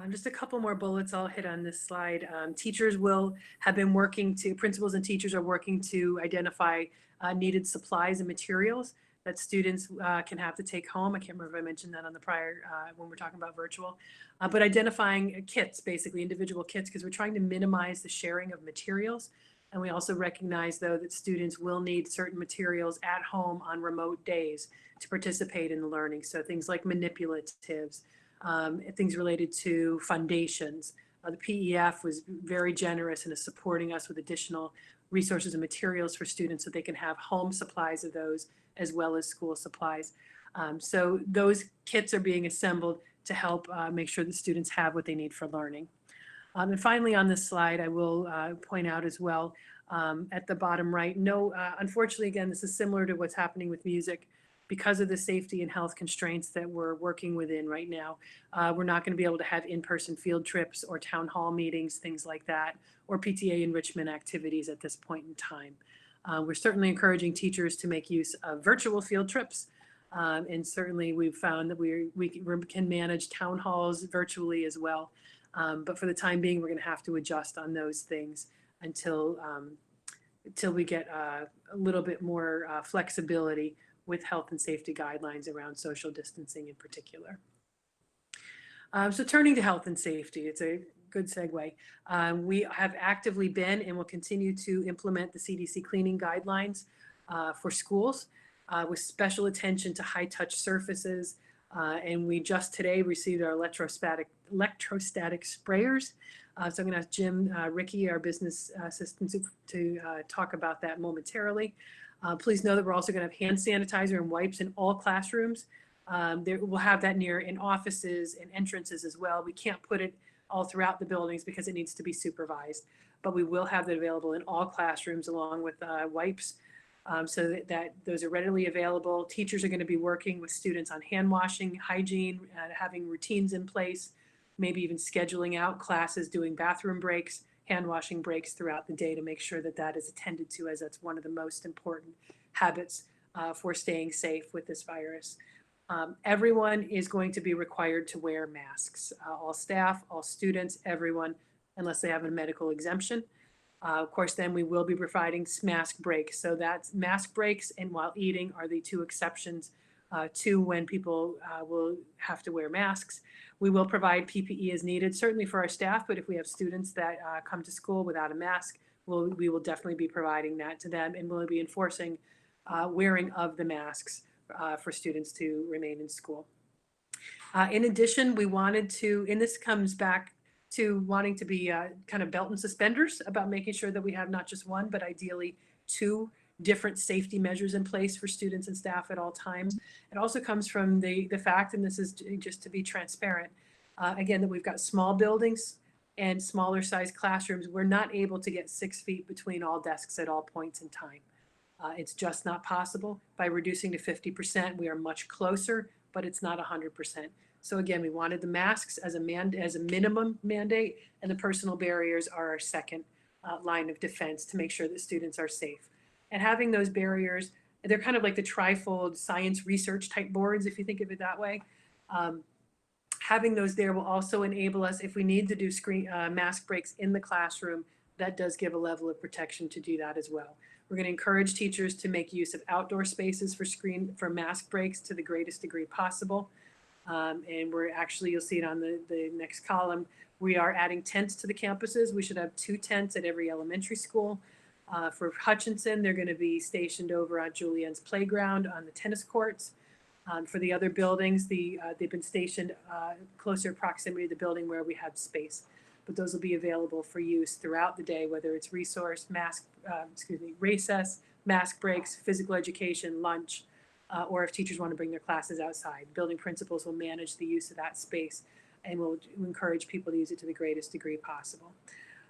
[SPEAKER 2] Just a couple more bullets I'll hit on this slide. Principals and teachers are working to identify needed supplies and materials that students can have to take home. I can't remember if I mentioned that on the prior, when we're talking about virtual, but identifying kits, basically individual kits, because we're trying to minimize the sharing of materials. And we also recognize, though, that students will need certain materials at home on remote days to participate in the learning. So things like manipulatives, things related to foundations. The PEF was very generous in supporting us with additional resources and materials for students so they can have home supplies of those as well as school supplies. So those kits are being assembled to help make sure that students have what they need for learning. And finally, on this slide, I will point out as well at the bottom right, unfortunately, again, this is similar to what's happening with music. Because of the safety and health constraints that we're working within right now, we're not going to be able to have in-person field trips or town hall meetings, things like that, or PTA enrichment activities at this point in time. We're certainly encouraging teachers to make use of virtual field trips. And certainly we've found that we can manage town halls virtually as well. But for the time being, we're going to have to adjust on those things until we get a little bit more flexibility with health and safety guidelines around social distancing in particular. So turning to health and safety, it's a good segue. We have actively been and will continue to implement the CDC cleaning guidelines for schools. with special attention to high touch surfaces. And we just today received our electrostatic sprayers. So I'm going to ask Jim Ricky, our business assistant, to talk about that momentarily. Please know that we're also going to have hand sanitizer and wipes in all classrooms. We'll have that near in offices and entrances as well. We can't put it all throughout the buildings because it needs to be supervised, but we will have that available in all classrooms along with wipes. So that those are readily available. Teachers are going to be working with students on hand washing, hygiene, having routines in place, maybe even scheduling out classes, doing bathroom breaks, hand washing breaks throughout the day to make sure that that is attended to, as that's one of the most important habits for staying safe with this virus. Everyone is going to be required to wear masks, all staff, all students, everyone, unless they have a medical exemption. Of course, then we will be providing mask breaks. So that's mask breaks and while eating are the two exceptions to when people will have to wear masks. We will provide PPE as needed, certainly for our staff, but if we have students that come to school without a mask, we will definitely be providing that to them, and we'll be enforcing wearing of the masks for students to remain in school. In addition, we wanted to, and this comes back to wanting to be kind of belt and suspenders about making sure that we have not just one, but ideally two different safety measures in place for students and staff at all times. It also comes from the fact, and this is just to be transparent, again, that we've got small buildings and smaller size classrooms. We're not able to get 6 feet between all desks at all points in time. It's just not possible. By reducing to 50%, we are much closer, but it's not 100%. So again, we wanted the masks as a minimum mandate, and the personal barriers are our second line of defense to make sure that students are safe. And having those barriers, they're kind of like the trifold science research type boards, if you think of it that way. Having those there will also enable us, if we need to do mask breaks in the classroom, that does give a level of protection to do that as well. We're going to encourage teachers to make use of outdoor spaces for mask breaks to the greatest degree possible. And we're actually, you'll see it on the next column, we are adding tents to the campuses. We should have 2 tents at every elementary school. For Hutchinson, they're going to be stationed over on Julien's playground on the tennis courts. For the other buildings, they've been stationed closer proximity to the building where we have space. But those will be available for use throughout the day, whether it's recess, mask breaks, physical education, lunch, or if teachers want to bring their classes outside. Building principals will manage the use of that space and will encourage people to use it to the greatest degree possible.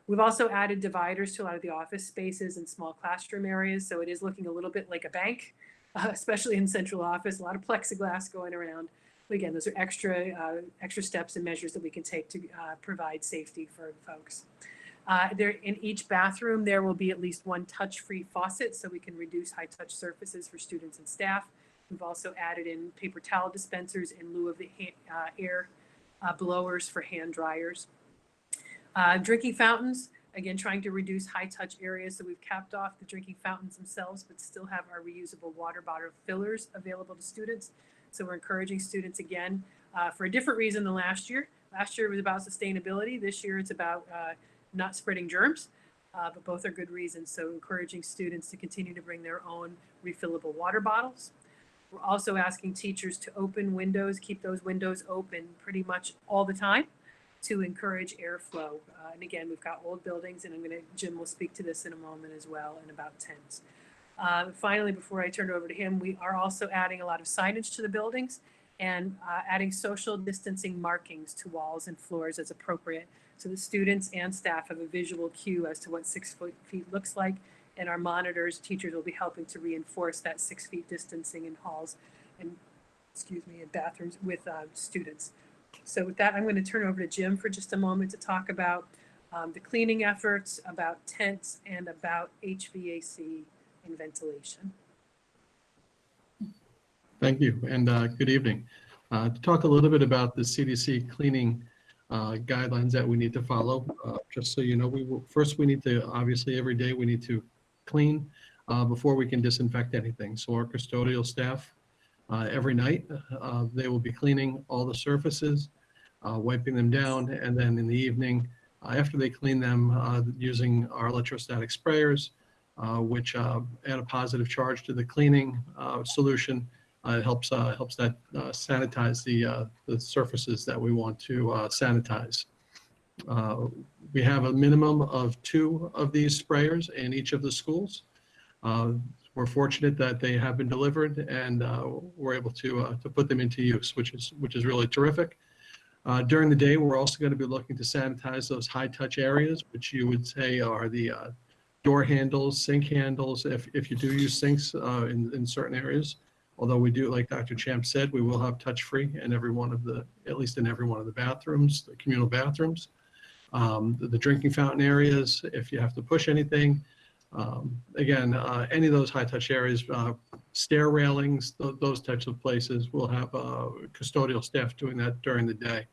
[SPEAKER 2] We've also added dividers to a lot of the office spaces and small classroom areas, so it is looking a little bit like a bank, especially in central office, a lot of plexiglass going around. But again, those are extra steps and measures that we can take to provide safety for folks. There, in each bathroom, there will be at least one touch-free faucet so we can reduce high-touch surfaces for students and staff. We've also added in paper towel dispensers in lieu of the air blowers for hand dryers. Drinking fountains, again, trying to reduce high-touch areas, so we've capped off the drinking fountains themselves, but still have our reusable water bottle fillers available to students. So we're encouraging students again for a different reason than last year. Last year it was about sustainability. This year it's about not spreading germs, but both are good reasons. So encouraging students to continue to bring their own refillable water bottles. We're also asking teachers to open windows, keep those windows open pretty much all the time to encourage airflow. And again, we've got old buildings, and Jim will speak to this in a moment as well, and about tents. Finally, before I turn it over to him, we are also adding a lot of signage to the buildings and adding social distancing markings to walls and floors as appropriate, so that students and staff have a visual cue as to what 6 feet looks like. And our monitors, teachers will be helping to reinforce that 6 feet distancing in halls and, in bathrooms with students. So with that, I'm going to turn over to Jim for just a moment to talk about the cleaning efforts, about tents, and about HVAC and ventilation.
[SPEAKER 4] Thank you, and good evening. To talk a little bit about the CDC cleaning guidelines that we need to follow, just so you know, we need to, obviously every day we need to clean before we can disinfect anything. So our custodial staff, every night, they will be cleaning all the surfaces, wiping them down, and then in the evening, after they clean them, using our electrostatic sprayers, which add a positive charge to the cleaning solution. It helps that sanitize the surfaces that we want to sanitize. We have a minimum of 2 of these sprayers in each of the schools. We're fortunate that they have been delivered, and we're able to put them into use, which is really terrific. During the day, we're also going to be looking to sanitize those high-touch areas, which you would say are the door handles, sink handles, if you do use sinks in certain areas. Although we do, like Dr. Champ said, we will have touch-free in at least in every one of the bathrooms, the communal bathrooms. The drinking fountain areas, if you have to push anything. Again, any of those high-touch areas, stair railings, those types of places, we'll have custodial staff doing that during the day.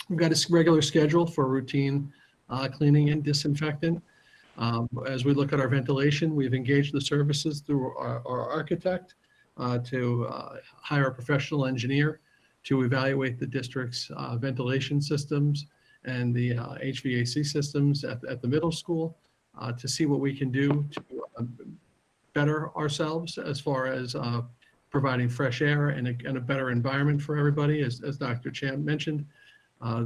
[SPEAKER 4] We've got a regular schedule for routine cleaning and disinfectant. As we look at our ventilation, we've engaged the services through our architect to hire a professional engineer to evaluate the district's ventilation systems and the HVAC systems at the middle school to see what we can do to better ourselves as far as providing fresh air and a better environment for everybody. As Dr. Champ mentioned,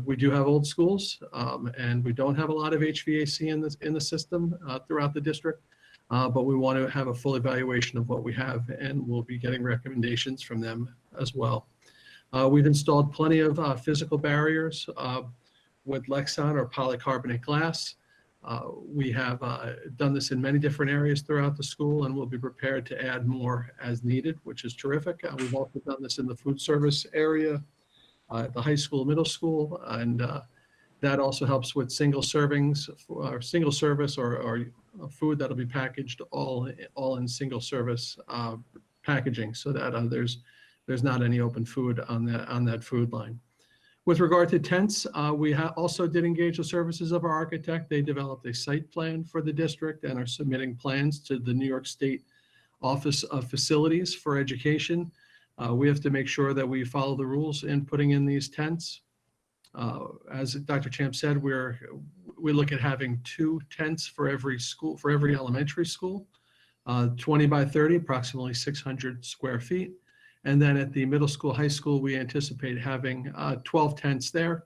[SPEAKER 4] we do have old schools and we don't have a lot of HVAC in the system throughout the district, but we want to have a full evaluation of what we have, and we'll be getting recommendations from them as well. We've installed plenty of physical barriers with Lexan or polycarbonate glass. We have done this in many different areas throughout the school, and we'll be prepared to add more as needed, which is terrific. We've also done this in the food service area, at the high school, middle school, and that also helps with single servings or single service or food that'll be packaged all in single service packaging, so that there's not any open food on that food line. With regard to tents, we also did engage the services of our architect. They developed a site plan for the district and are submitting plans to the New York State Office of Facilities for Education. We have to make sure that we follow the rules in putting in these tents. As Dr. Champ said, we look at having 2 tents for every school, for every elementary school, 20 by 30, approximately 600 square feet. And then at the middle school, high school, we anticipate having 12 tents there.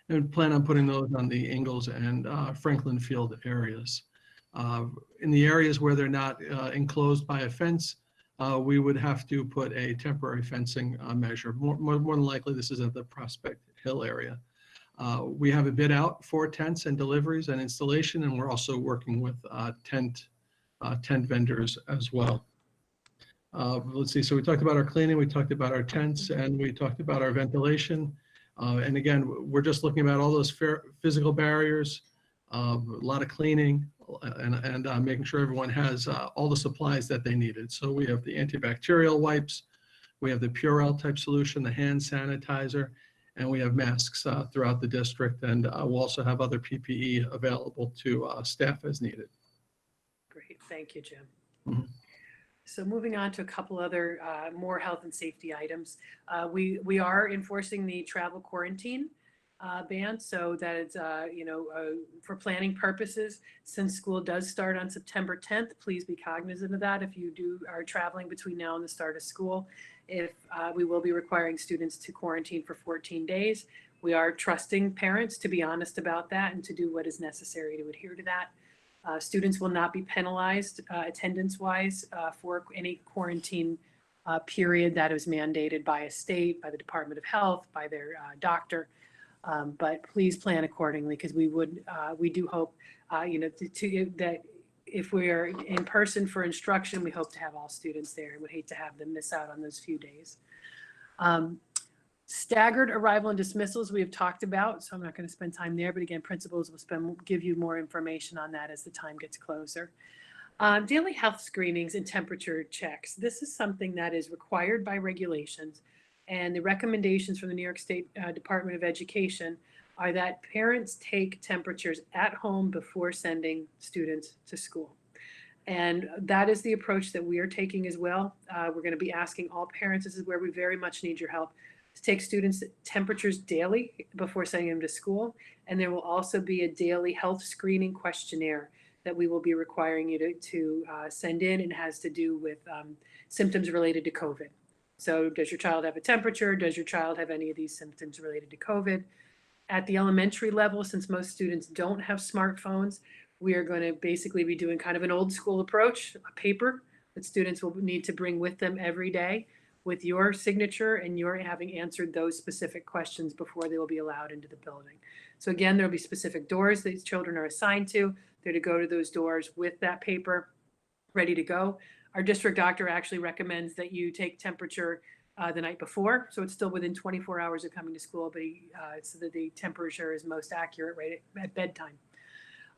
[SPEAKER 4] And we plan on putting those on the Ingalls and Franklin Field areas. In the areas where they're not enclosed by a fence, we would have to put a temporary fencing measure. More than likely, this is at the Prospect Hill area. We have a bid out for tents and deliveries and installation, and we're also working with tent vendors as well. Let's see, so we talked about our cleaning, we talked about our tents, and we talked about our ventilation. And again, we're just looking about all those physical barriers, a lot of cleaning, and making sure everyone has all the supplies that they needed. So we have the antibacterial wipes, we have the Purell type solution, the hand sanitizer, and we have masks throughout the district. And we'll also have other PPE available to staff as needed.
[SPEAKER 2] Great, thank you, Jim.
[SPEAKER 4] Mm-hmm.
[SPEAKER 2] So moving on to a couple other more health and safety items. We are enforcing the travel quarantine ban, so that it's, for planning purposes, since school does start on September 10th, please be cognizant of that if you are traveling between now and the start of school. If we will be requiring students to quarantine for 14 days. We are trusting parents to be honest about that and to do what is necessary to adhere to that. Students will not be penalized attendance-wise for any quarantine period that is mandated by a state, by the Department of Health, by their doctor. But please plan accordingly, because we do hope, that if we are in person for instruction, we hope to have all students there. I would hate to have them miss out on those few days. Staggered arrival and dismissals we have talked about, so I'm not going to spend time there, but again, principals will give you more information on that as the time gets closer. Daily health screenings and temperature checks. This is something that is required by regulations, and the recommendations from the New York State Department of Education are that parents take temperatures at home before sending students to school. And that is the approach that we are taking as well. We're going to be asking all parents, this is where we very much need your help, to take students' temperatures daily before sending them to school. And there will also be a daily health screening questionnaire that we will be requiring you to send in, and has to do with symptoms related to COVID. So does your child have a temperature? Does your child have any of these symptoms related to COVID? At the elementary level, since most students don't have smartphones, we are going to basically be doing kind of an old school approach, a paper that students will need to bring with them every day with your signature and your having answered those specific questions before they will be allowed into the building. So again, there'll be specific doors these children are assigned to. They're to go to those doors with that paper ready to go. Our district doctor actually recommends that you take temperature the night before, so it's still within 24 hours of coming to school, but so that the temperature is most accurate right at bedtime.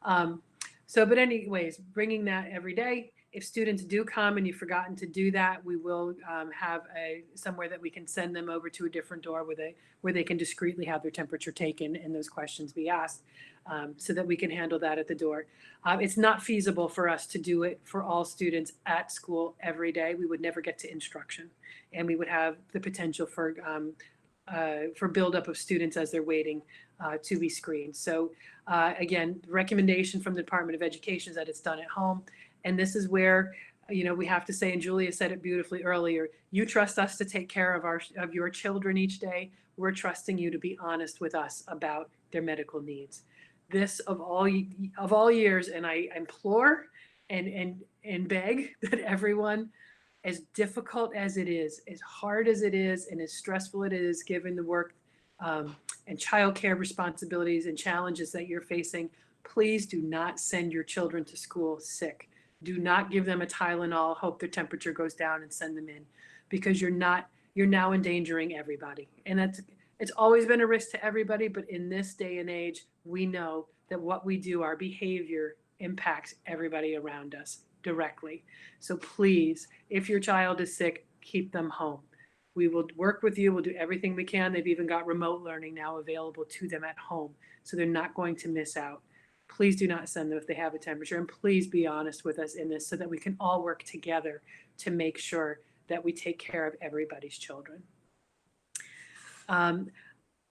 [SPEAKER 2] But anyways, bringing that every day. If students do come and you've forgotten to do that, we will have somewhere that we can send them over to a different door where they can discreetly have their temperature taken and those questions be asked, so that we can handle that at the door. It's not feasible for us to do it for all students at school every day. We would never get to instruction, and we would have the potential for buildup of students as they're waiting to be screened. So again, the recommendation from the Department of Education is that it's done at home. And this is where, we have to say, and Julia said it beautifully earlier, you trust us to take care of your children each day. We're trusting you to be honest with us about their medical needs. This of all years, and I implore and beg that everyone, as difficult as it is, as hard as it is, and as stressful it is, given the work and childcare responsibilities and challenges that you're facing, please do not send your children to school sick. Do not give them a Tylenol, hope their temperature goes down, and send them in, because you're now endangering everybody. And it's always been a risk to everybody, but in this day and age, we know that what we do, our behavior, impacts everybody around us directly. So please, if your child is sick, keep them home. We will work with you. We'll do everything we can. They've even got remote learning now available to them at home, so they're not going to miss out. Please do not send them if they have a temperature, and please be honest with us in this so that we can all work together to make sure that we take care of everybody's children.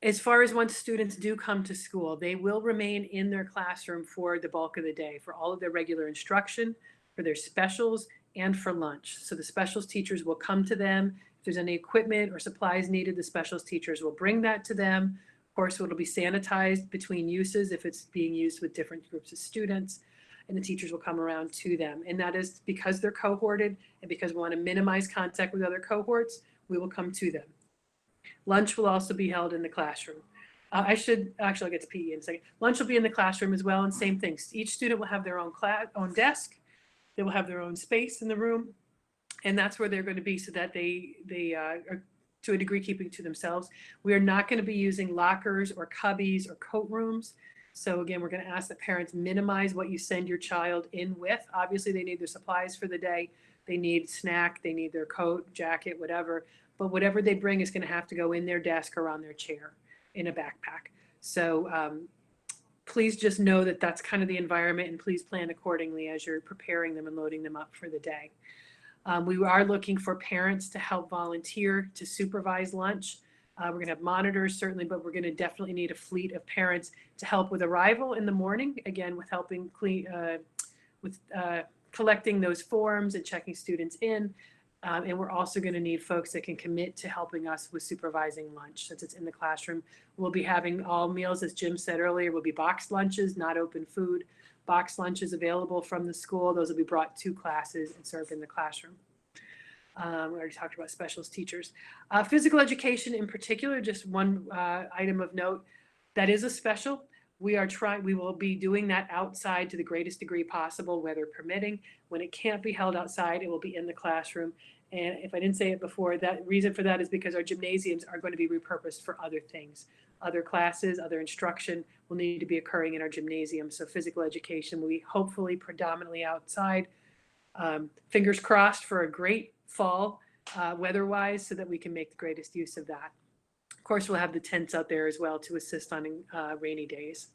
[SPEAKER 2] As far as once students do come to school, they will remain in their classroom for the bulk of the day, for all of their regular instruction, for their specials, and for lunch. So the specials teachers will come to them. If there's any equipment or supplies needed, the specials teachers will bring that to them. Of course, it'll be sanitized between uses if it's being used with different groups of students, and the teachers will come around to them. And that is because they're cohorted, and because we want to minimize contact with other cohorts, we will come to them. Lunch will also be held in the classroom. I'll get to PE in a second. Lunch will be in the classroom as well, and same things. Each student will have their own desk. They will have their own space in the room, and that's where they're going to be, so that they are, to a degree, keeping to themselves. We are not going to be using lockers or cubbies or coat rooms. So again, we're going to ask that parents minimize what you send your child in with. Obviously, they need their supplies for the day. They need snack, they need their coat, jacket, whatever. But whatever they bring is going to have to go in their desk or on their chair in a backpack. So please just know that that's kind of the environment, and please plan accordingly as you're preparing them and loading them up for the day. We are looking for parents to help volunteer to supervise lunch. We're going to have monitors, certainly, but we're going to definitely need a fleet of parents to help with arrival in the morning, again, with helping collecting those forms and checking students in. And we're also going to need folks that can commit to helping us with supervising lunch, since it's in the classroom. We'll be having all meals, as Jim said earlier, will be boxed lunches, not open food. Box lunches available from the school. Those will be brought to classes and served in the classroom. We already talked about specials teachers. Physical education in particular, just one item of note, that is a special. We will be doing that outside to the greatest degree possible, weather permitting. When it can't be held outside, it will be in the classroom. And if I didn't say it before, that reason for that is because our gymnasiums are going to be repurposed for other things. Other classes, other instruction will need to be occurring in our gymnasium. So physical education will be hopefully predominantly outside. Fingers crossed for a great fall weather-wise, so that we can make the greatest use of that. Of course, we'll have the tents out there as well to assist on rainy days.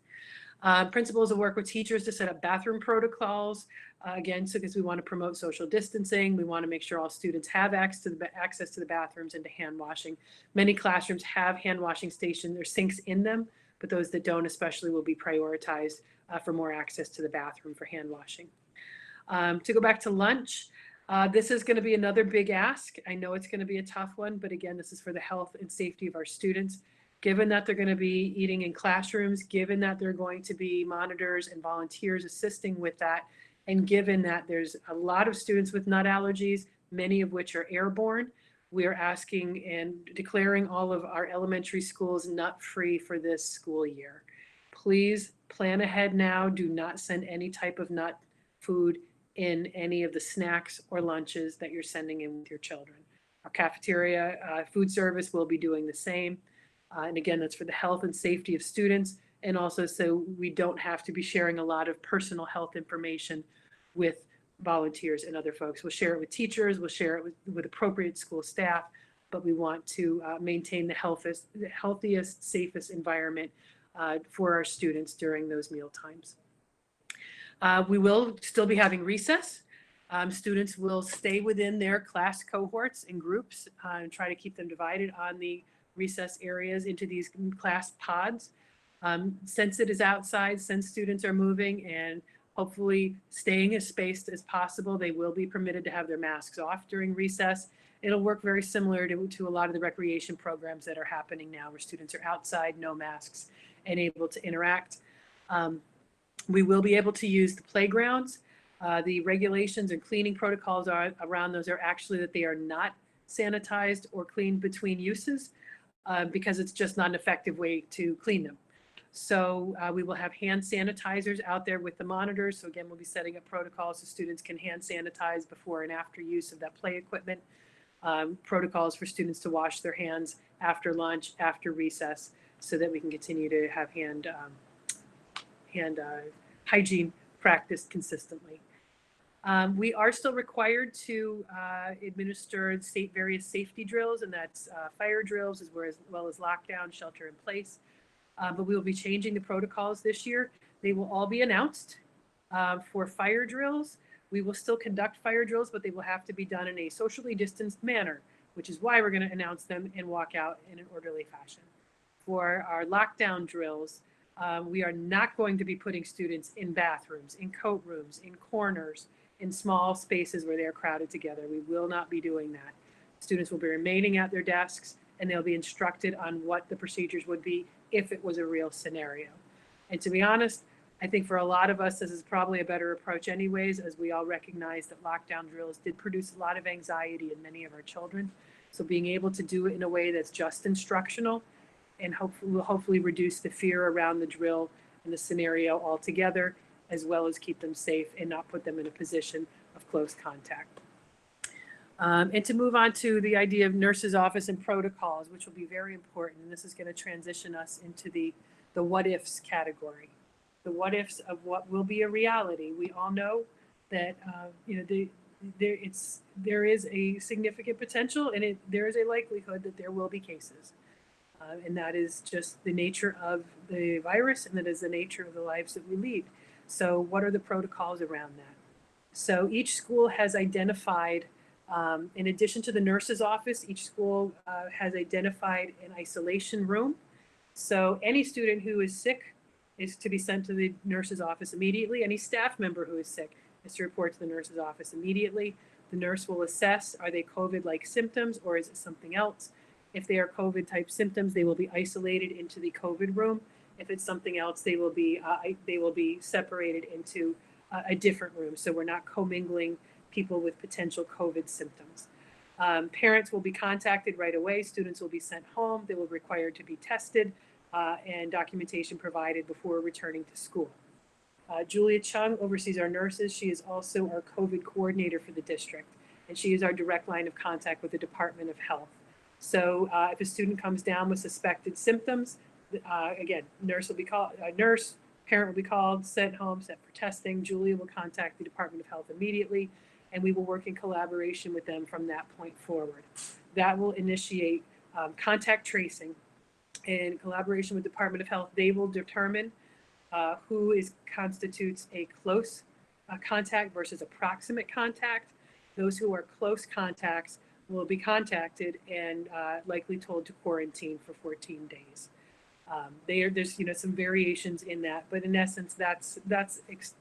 [SPEAKER 2] Principals will work with teachers to set up bathroom protocols. Again, so because we want to promote social distancing, we want to make sure all students have access to the bathrooms and to hand washing. Many classrooms have hand washing stations or sinks in them, but those that don't especially will be prioritized for more access to the bathroom for hand washing. To go back to lunch, this is going to be another big ask. I know it's going to be a tough one, but again, this is for the health and safety of our students. Given that they're going to be eating in classrooms, given that they're going to be monitors and volunteers assisting with that, and given that there's a lot of students with nut allergies, many of which are airborne, we are asking and declaring all of our elementary schools nut-free for this school year. Please plan ahead now. Do not send any type of nut food in any of the snacks or lunches that you're sending in with your children. Our cafeteria food service will be doing the same. And again, that's for the health and safety of students, and also so we don't have to be sharing a lot of personal health information with volunteers and other folks. We'll share it with teachers, we'll share it with appropriate school staff, but we want to maintain the healthiest, safest environment for our students during those meal times. We will still be having recess. Students will stay within their class cohorts and groups and try to keep them divided on the recess areas into these class pods. Since it is outside, since students are moving and hopefully staying as spaced as possible, they will be permitted to have their masks off during recess. It'll work very similar to a lot of the recreation programs that are happening now, where students are outside, no masks, and able to interact. We will be able to use the playgrounds. The regulations and cleaning protocols around those are actually that they are not sanitized or cleaned between uses because it's just not an effective way to clean them. So we will have hand sanitizers out there with the monitors. So again, we'll be setting up protocols so students can hand sanitize before and after use of that play equipment. Protocols for students to wash their hands after lunch, after recess, so that we can continue to have hand hygiene practiced consistently. We are still required to administer various safety drills, and that's fire drills as well as lockdown, shelter in place. But we will be changing the protocols this year. They will all be announced. For fire drills, we will still conduct fire drills, but they will have to be done in a socially distanced manner, which is why we're going to announce them and walk out in an orderly fashion. For our lockdown drills, we are not going to be putting students in bathrooms, in coat rooms, in corners, in small spaces where they're crowded together. We will not be doing that. Students will be remaining at their desks, and they'll be instructed on what the procedures would be if it was a real scenario. And to be honest, I think for a lot of us, this is probably a better approach anyways, as we all recognize that lockdown drills did produce a lot of anxiety in many of our children. So being able to do it in a way that's just instructional and will hopefully reduce the fear around the drill and the scenario altogether, as well as keep them safe and not put them in a position of close contact. And to move on to the idea of nurse's office and protocols, which will be very important. And this is going to transition us into the what ifs category. The what ifs of what will be a reality. We all know that there is a significant potential, and there is a likelihood that there will be cases. And that is just the nature of the virus, and that is the nature of the lives that we lead. So what are the protocols around that? So each school has identified, in addition to the nurse's office, each school has identified an isolation room. So any student who is sick is to be sent to the nurse's office immediately. Any staff member who is sick is to report to the nurse's office immediately. The nurse will assess, are they COVID-like symptoms or is it something else? If they are COVID-type symptoms, they will be isolated into the COVID room. If it's something else, they will be separated into a different room. So we're not commingling people with potential COVID symptoms. Parents will be contacted right away. Students will be sent home. They will be required to be tested and documentation provided before returning to school. Julia Chung oversees our nurses. She is also our COVID coordinator for the district, and she is our direct line of contact with the Department of Health. So if a student comes down with suspected symptoms, again, parent will be called, sent home, sent for testing. Julia will contact the Department of Health immediately, and we will work in collaboration with them from that point forward. That will initiate contact tracing. In collaboration with the Department of Health, they will determine who constitutes a close contact versus a proximate contact. Those who are close contacts will be contacted and likely told to quarantine for 14 days. There's some variations in that, but in essence, that's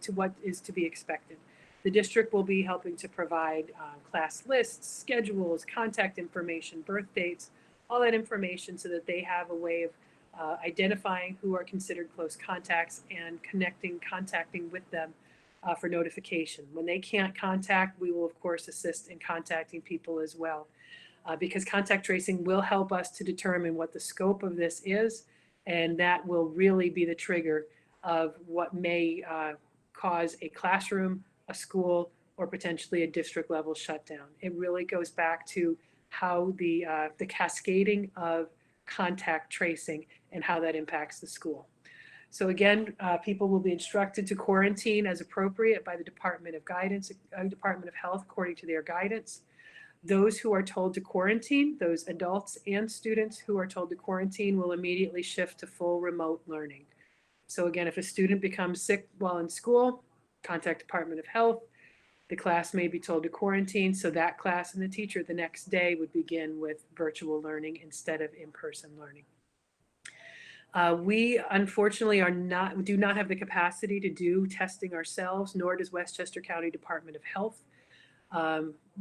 [SPEAKER 2] to what is to be expected. The district will be helping to provide class lists, schedules, contact information, birth dates, all that information so that they have a way of identifying who are considered close contacts and contacting with them for notification. When they can't contact, we will of course assist in contacting people as well, because contact tracing will help us to determine what the scope of this is, and that will really be the trigger of what may cause a classroom, a school, or potentially a district level shutdown. It really goes back to how the cascading of contact tracing and how that impacts the school. So again, people will be instructed to quarantine as appropriate by the Department of Health, according to their guidance. Those who are told to quarantine, those adults and students who are told to quarantine, will immediately shift to full remote learning. So again, if a student becomes sick while in school, contact Department of Health. The class may be told to quarantine, so that class and the teacher the next day would begin with virtual learning instead of in-person learning. We unfortunately do not have the capacity to do testing ourselves, nor does Westchester County Department of Health.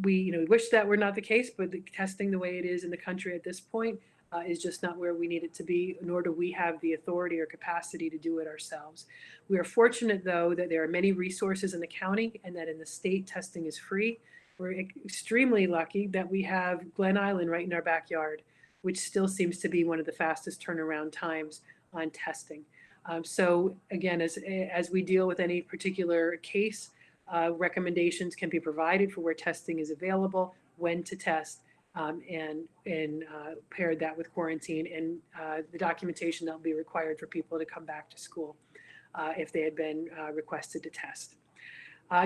[SPEAKER 2] We wish that were not the case, but the testing the way it is in the country at this point is just not where we need it to be, nor do we have the authority or capacity to do it ourselves. We are fortunate, though, that there are many resources in the county and that in the state testing is free. We're extremely lucky that we have Glen Island right in our backyard, which still seems to be one of the fastest turnaround times on testing. So again, as we deal with any particular case, recommendations can be provided for where testing is available, when to test, and paired that with quarantine and the documentation that will be required for people to come back to school if they had been requested to test.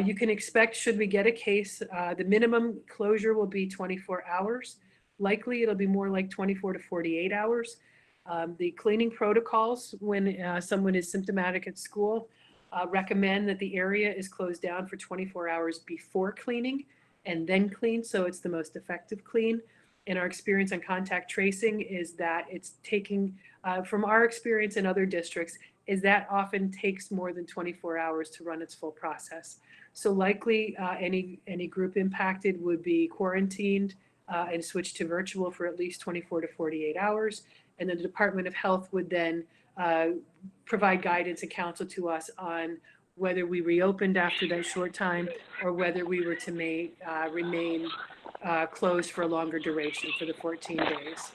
[SPEAKER 2] You can expect, should we get a case, the minimum closure will be 24 hours. Likely it'll be more like 24 to 48 hours. The cleaning protocols when someone is symptomatic at school recommend that the area is closed down for 24 hours before cleaning and then clean, so it's the most effective clean. And our experience on contact tracing is that it's taking, from our experience in other districts, is that often takes more than 24 hours to run its full process. So likely any group impacted would be quarantined and switched to virtual for at least 24 to 48 hours. And then the Department of Health would then provide guidance and counsel to us on whether we reopened after that short time or whether we were to remain closed for a longer duration for the 14 days.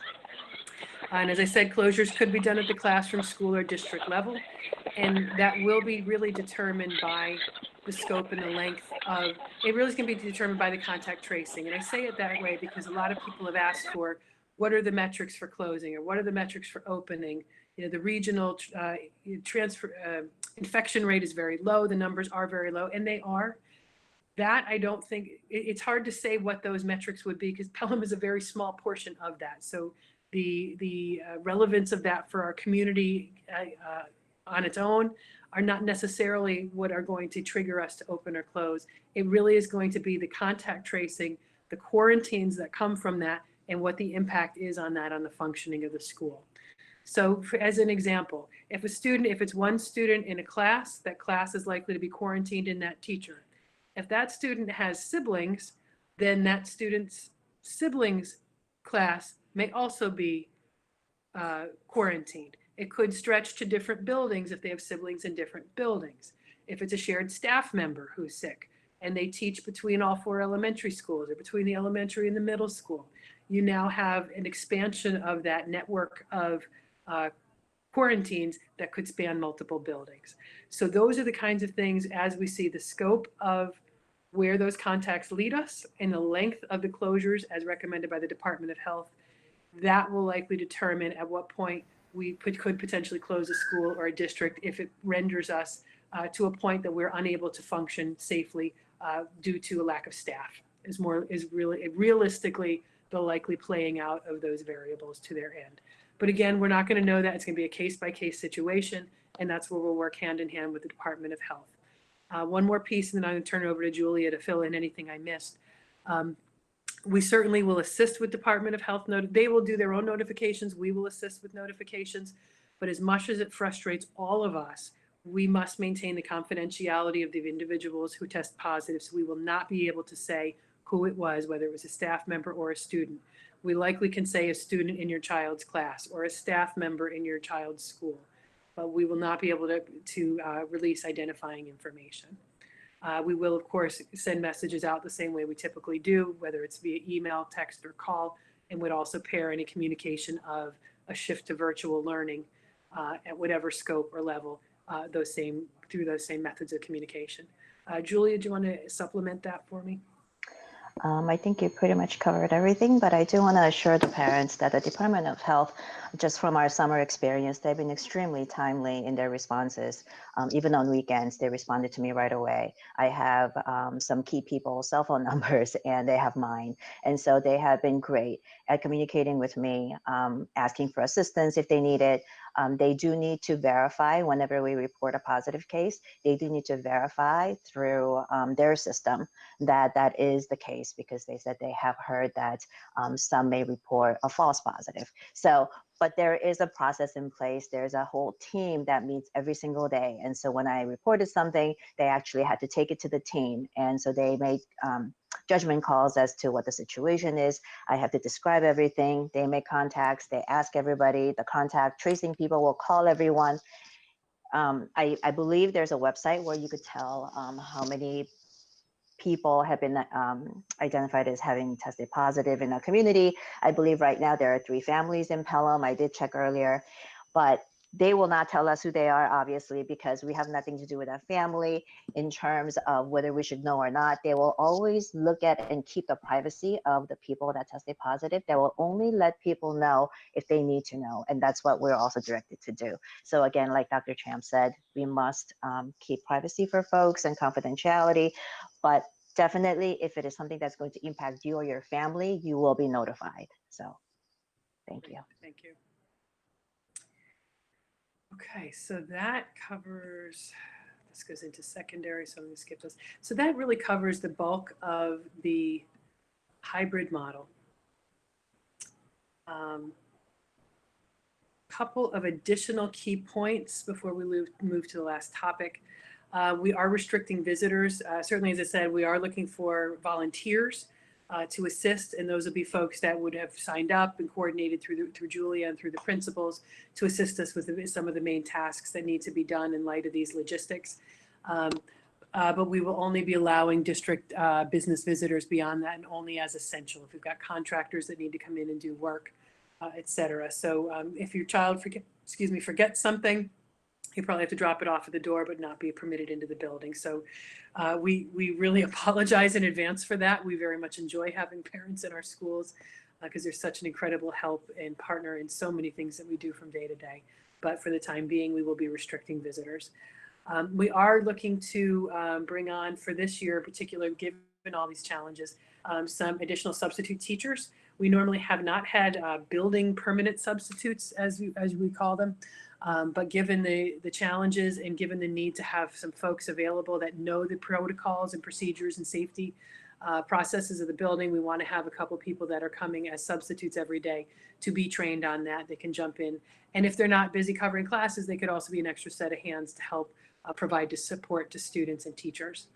[SPEAKER 2] And as I said, closures could be done at the classroom, school, or district level, and that will be really determined by the scope and the length of, it really is going to be determined by the contact tracing. And I say it that way because a lot of people have asked for, what are the metrics for closing or what are the metrics for opening? The regional infection rate is very low. The numbers are very low, and they are. That I don't think, it's hard to say what those metrics would be because Pelham is a very small portion of that. So the relevance of that for our community on its own are not necessarily what are going to trigger us to open or close. It really is going to be the contact tracing, the quarantines that come from that, and what the impact is on that on the functioning of the school. So as an example, if it's one student in a class, that class is likely to be quarantined in that teacher. If that student has siblings, then that student's siblings class may also be quarantined. It could stretch to different buildings if they have siblings in different buildings. If it's a shared staff member who's sick and they teach between all 4 elementary schools or between the elementary and the middle school, you now have an expansion of that network of quarantines that could span multiple buildings. So those are the kinds of things, as we see the scope of where those contacts lead us and the length of the closures as recommended by the Department of Health, that will likely determine at what point we could potentially close a school or a district if it renders us to a point that we're unable to function safely due to a lack of staff is really realistically the likely playing out of those variables to their end. But again, we're not going to know that. It's going to be a case-by-case situation, and that's where we'll work hand in hand with the Department of Health. One more piece, and then I'm going to turn it over to Julia to fill in anything I missed. We certainly will assist with Department of Health. They will do their own notifications. We will assist with notifications. But as much as it frustrates all of us, we must maintain the confidentiality of the individuals who test positive. So we will not be able to say who it was, whether it was a staff member or a student. We likely can say a student in your child's class or a staff member in your child's school, but we will not be able to release identifying information. We will, of course, send messages out the same way we typically do, whether it's via email, text, or call, and would also pair any communication of a shift to virtual learning at whatever scope or level, through those same methods of communication. Julia, do you want to supplement that for me?
[SPEAKER 3] I think you pretty much covered everything, but I do want to assure the parents that the Department of Health, just from our summer experience, they've been extremely timely in their responses. Even on weekends, they responded to me right away. I have some key people's cell phone numbers and they have mine. And so they have been great at communicating with me, asking for assistance if they need it. They do need to verify whenever we report a positive case, they do need to verify through their system that that is the case, because they said they have heard that some may report a false positive. So, but there is a process in place. There's a whole team that meets every single day. And so when I reported something, they actually had to take it to the team. And so they made judgment calls as to what the situation is. I have to describe everything. They make contacts. They ask everybody. The contact tracing people will call everyone. I believe there's a website where you could tell how many people have been identified as having tested positive in our community. I believe right now there are 3 families in Pelham. I did check earlier, but they will not tell us who they are, obviously, because we have nothing to do with that family in terms of whether we should know or not. They will always look at and keep the privacy of the people that tested positive. They will only let people know if they need to know. And that's what we're also directed to do. So again, like Dr. Champ said, we must keep privacy for folks and confidentiality, but definitely if it is something that's going to impact you or your family, you will be notified. So thank you.
[SPEAKER 2] Thank you. Okay, so that covers, this goes into secondary, so I'm going to skip this. So that really covers the bulk of the hybrid model. Couple of additional key points before we move to the last topic. We are restricting visitors. Certainly, as I said, we are looking for volunteers to assist, and those will be folks that would have signed up and coordinated through Julia and through the principals to assist us with some of the main tasks that need to be done in light of these logistics. But we will only be allowing district business visitors beyond that, and only as essential. If we've got contractors that need to come in and do work, et cetera. So if your child forgets something, you probably have to drop it off at the door, but not be permitted into the building. So we really apologize in advance for that. We very much enjoy having parents in our schools because they're such an incredible help and partner in so many things that we do from day to day. But for the time being, we will be restricting visitors. We are looking to bring on for this year in particular, given all these challenges, some additional substitute teachers. We normally have not had building permanent substitutes, as we call them. But given the challenges and given the need to have some folks available that know the protocols and procedures and safety processes of the building, we want to have a couple people that are coming as substitutes every day to be trained on that. They can jump in. And if they're not busy covering classes, they could also be an extra set of hands to help provide the support to students and teachers.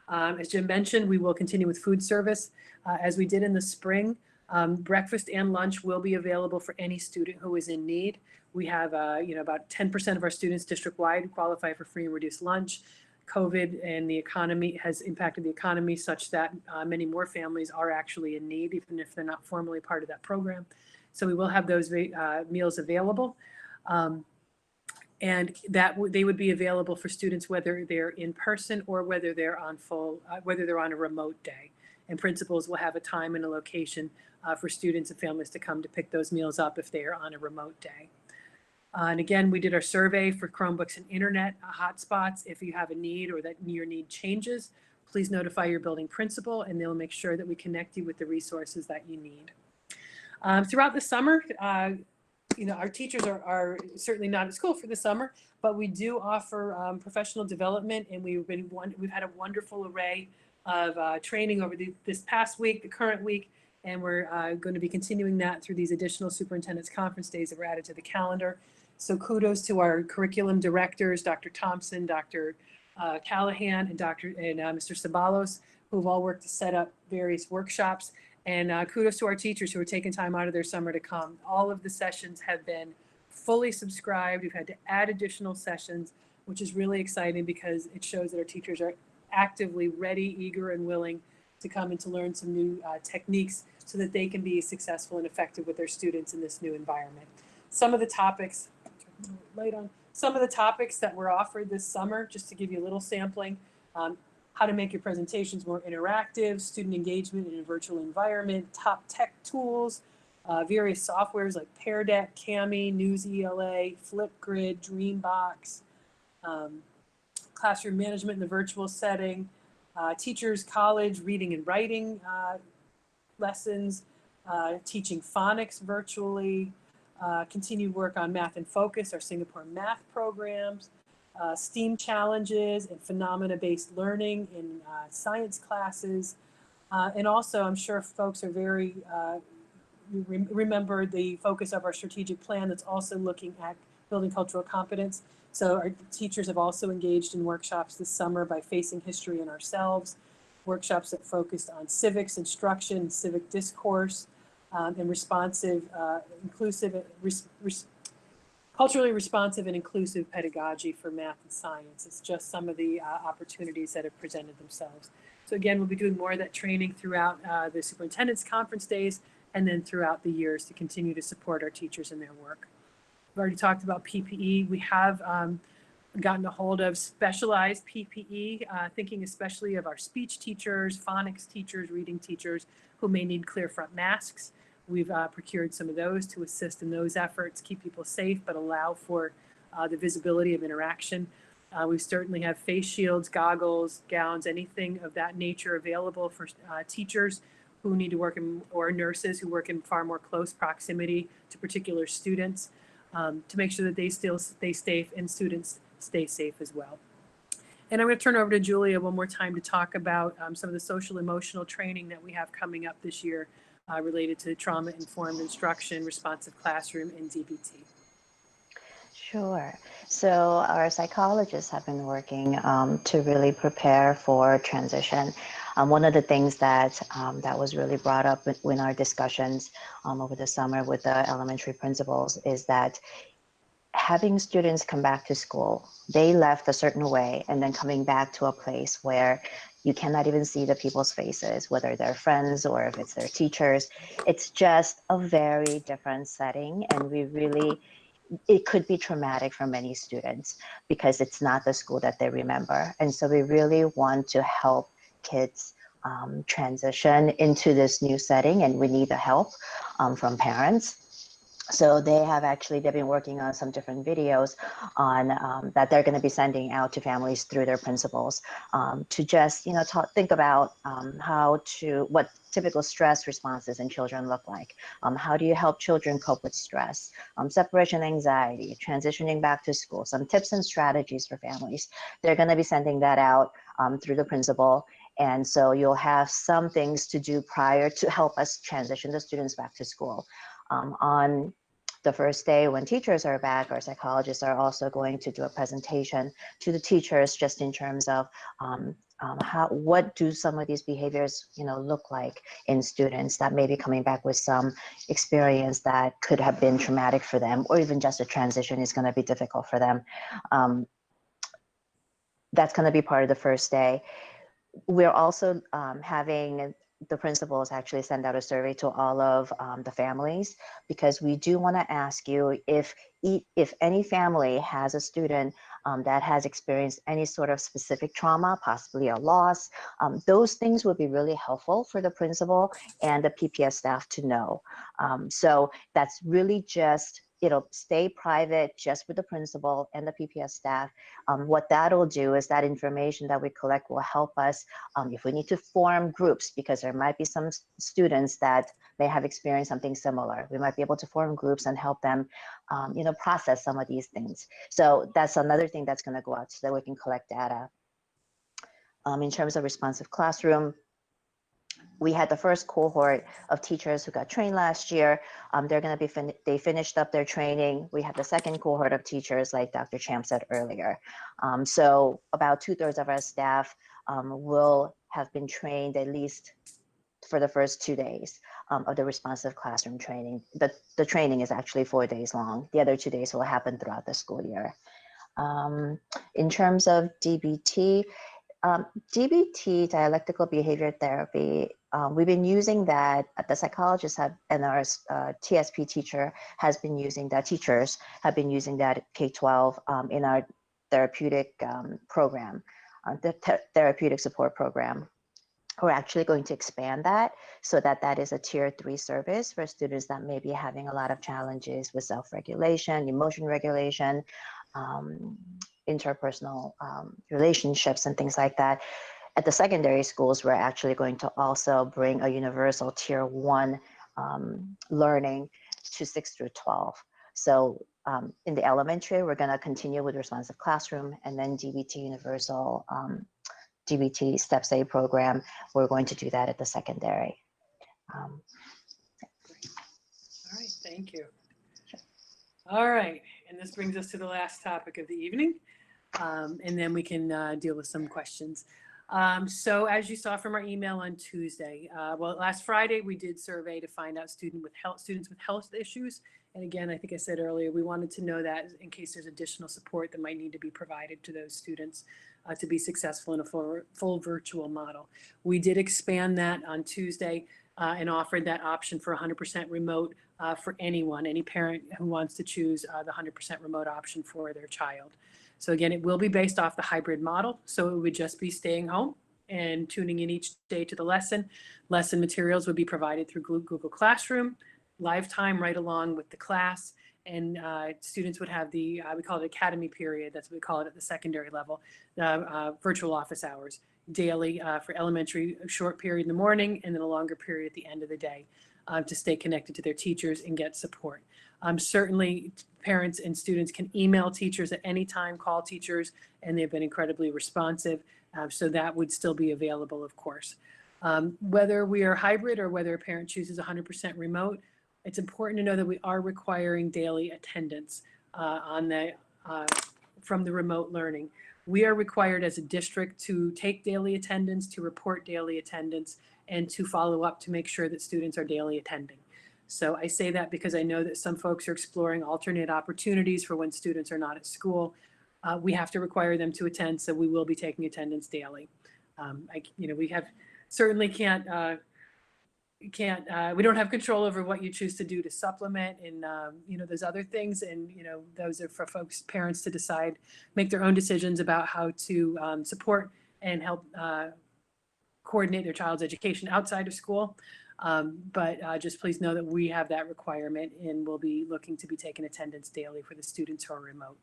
[SPEAKER 2] As Jim mentioned, we will continue with food service as we did in the spring. Breakfast and lunch will be available for any student who is in need. We have, about 10% of our students district-wide qualify for free and reduced lunch. COVID and the economy has impacted the economy such that many more families are actually in need, even if they're not formally part of that program. So we will have those meals available. And that they would be available for students whether they're in person or whether they're on whether they're on a remote day. And principals will have a time and a location for students and families to come to pick those meals up if they are on a remote day. And again, we did our survey for Chromebooks and internet hotspots. If you have a need or that your need changes, please notify your building principal and they'll make sure that we connect you with the resources that you need. Throughout the summer, our teachers are certainly not at school for the summer, but we do offer professional development, and we've had a wonderful array of training over this past week, the current week, and we're going to be continuing that through these additional superintendent's conference days that were added to the calendar. So kudos to our curriculum directors, Dr. Thompson, Dr. Callahan, and Mr. Sabalos, who have all worked to set up various workshops. And kudos to our teachers who are taking time out of their summer to come. All of the sessions have been fully subscribed. We've had to add additional sessions, which is really exciting because it shows that our teachers are actively ready, eager, and willing to come and to learn some new techniques so that they can be successful and effective with their students in this new environment. Some of the topics, some of the topics that were offered this summer, just to give you a little sampling, how to make your presentations more interactive, student engagement in a virtual environment, top tech tools, various softwares like Pear Deck, Kami, News ELA, Flipgrid, Dreambox, classroom management in the virtual setting, teachers, college, reading and writing lessons, teaching phonics virtually, continued work on Math in Focus, our Singapore math programs, STEAM challenges and phenomena-based learning in science classes. And also, I'm sure folks are very, remember the focus of our strategic plan that's also looking at building cultural competence. So our teachers have also engaged in workshops this summer by Facing History and Ourselves, workshops that focused on civics instruction, civic discourse, and responsive, inclusive, culturally responsive and inclusive pedagogy for math and science. It's just some of the opportunities that have presented themselves. So again, we'll be doing more of that training throughout the superintendent's conference days and then throughout the years to continue to support our teachers in their work. We've already talked about PPE. We have gotten a hold of specialized PPE, thinking especially of our speech teachers, phonics teachers, reading teachers who may need clear front masks. We've procured some of those to assist in those efforts, keep people safe, but allow for the visibility of interaction. We certainly have face shields, goggles, gowns, anything of that nature available for teachers who need to work in, or nurses who work in far more close proximity to particular students, to make sure that they still stay safe and students stay safe as well. And I'm going to turn over to Julia one more time to talk about some of the social emotional training that we have coming up this year related to trauma-informed instruction, responsive classroom, and DBT.
[SPEAKER 3] Sure. So our psychologists have been working to really prepare for transition. One of the things that that was really brought up in our discussions over the summer with the elementary principals is that having students come back to school, they left a certain way, and then coming back to a place where you cannot even see the people's faces, whether they're friends or if it's their teachers. It's just a very different setting, and it could be traumatic for many students because it's not the school that they remember. And so we really want to help kids transition into this new setting, and we need the help from parents. So they've been working on some different videos on that they're going to be sending out to families through their principals to just, think about what typical stress responses in children look like. How do you help children cope with stress, separation anxiety, transitioning back to school, some tips and strategies for families. They're going to be sending that out through the principal. And so you'll have some things to do prior to help us transition the students back to school. On the first day when teachers are back, our psychologists are also going to do a presentation to the teachers just in terms of what do some of these behaviors look like in students that may be coming back with some experience that could have been traumatic for them, or even just a transition is going to be difficult for them. That's going to be part of the first day. We're also having the principals actually send out a survey to all of the families, because we do want to ask you if any family has a student that has experienced any sort of specific trauma, possibly a loss. Those things would be really helpful for the principal and the PPS staff to know. So that's really just, it'll stay private just with the principal and the PPS staff. What that'll do is that information that we collect will help us if we need to form groups, because there might be some students that may have experienced something similar. We might be able to form groups and help them process some of these things. So that's another thing that's going to go out so that we can collect data. In terms of responsive classroom, we had the first cohort of teachers who got trained last year. They're going to be they finished up their training. We have the second cohort of teachers, like Dr. Champ said earlier. So about 2/3 of our staff will have been trained at least for the first 2 days of the responsive classroom training. The training is actually 4 days long. The other 2 days will happen throughout the school year. In terms of DBT, DBT, dialectical behavior therapy, we've been using that. The psychologists have, and our TSP teacher has been using that. Teachers have been using that at K-12 in our therapeutic program, the therapeutic support program. We're actually going to expand that so that that is a tier 3 service for students that may be having a lot of challenges with self-regulation, emotion regulation, interpersonal relationships and things like that. At the secondary schools, we're actually going to also bring a universal tier 1 learning to 6 through 12. So in the elementary, we're going to continue with responsive classroom, and then DBT universal, DBT Steps A program, we're going to do that at the secondary.
[SPEAKER 2] All right, thank you. All right, and this brings us to the last topic of the evening, and then we can deal with some questions. So as you saw from our email on Tuesday, well, last Friday we did survey to find out students with health issues. And again, I think I said earlier, we wanted to know that in case there's additional support that might need to be provided to those students to be successful in a full virtual model. We did expand that on Tuesday and offered that option for 100% remote for anyone, any parent who wants to choose the 100% remote option for their child. So again, it will be based off the hybrid model. So it would just be staying home and tuning in each day to the lesson. Lesson materials would be provided through Google Classroom, live time right along with the class. And students would have the, we call it academy period, that's what we call it at the secondary level, virtual office hours daily for elementary, a short period in the morning and then a longer period at the end of the day to stay connected to their teachers and get support. Certainly parents and students can email teachers at any time, call teachers, and they've been incredibly responsive. So that would still be available, of course. Whether we are hybrid or whether a parent chooses 100% remote, it's important to know that we are requiring daily attendance from the remote learning. We are required as a district to take daily attendance, to report daily attendance, and to follow up to make sure that students are daily attending. So I say that because I know that some folks are exploring alternate opportunities for when students are not at school. We have to require them to attend, so we will be taking attendance daily. We have certainly we don't have control over what you choose to do to supplement, and there's other things, and those are for folks, parents, to decide, make their own decisions about how to support and help coordinate their child's education outside of school. But just please know that we have that requirement, and we'll be looking to be taking attendance daily for the students who are remote.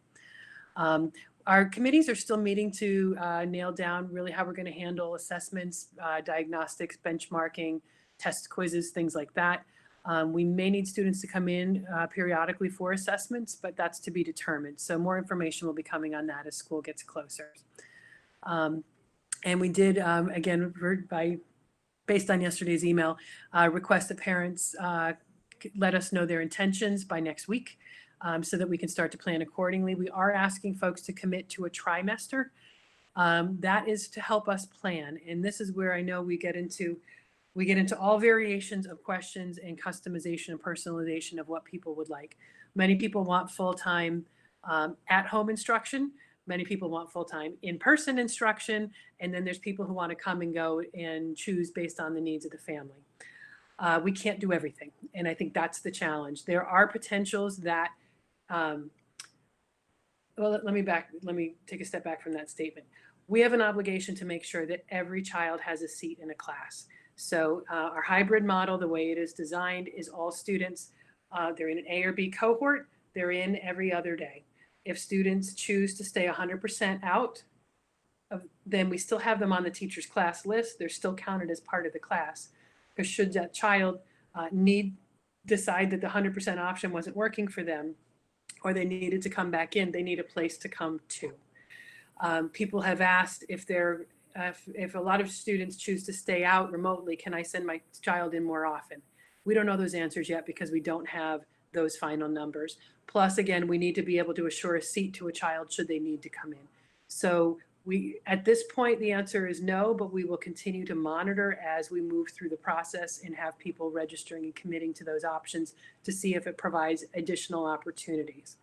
[SPEAKER 2] Our committees are still meeting to nail down really how we're going to handle assessments, diagnostics, benchmarking, test quizzes, things like that. We may need students to come in periodically for assessments, but that's to be determined. So more information will be coming on that as school gets closer. And we did, again, based on yesterday's email, request that parents let us know their intentions by next week so that we can start to plan accordingly. We are asking folks to commit to a trimester. That is to help us plan. And this is where I know we get into all variations of questions and customization and personalization of what people would like. Many people want full-time at-home instruction. Many people want full-time in-person instruction. And then there's people who want to come and go and choose based on the needs of the family. We can't do everything. And I think that's the challenge. There are potentials that, well, let me take a step back from that statement. We have an obligation to make sure that every child has a seat in a class. So our hybrid model, the way it is designed, is all students, they're in an A or B cohort, they're in every other day. If students choose to stay 100% out, then we still have them on the teacher's class list. They're still counted as part of the class. Because should that child decide that the 100% option wasn't working for them, or they needed to come back in, they need a place to come to. People have asked if they're if a lot of students choose to stay out remotely, can I send my child in more often? We don't know those answers yet because we don't have those final numbers. Plus, again, we need to be able to assure a seat to a child should they need to come in. So at this point, the answer is no, but we will continue to monitor as we move through the process and have people registering and committing to those options to see if it provides additional opportunities.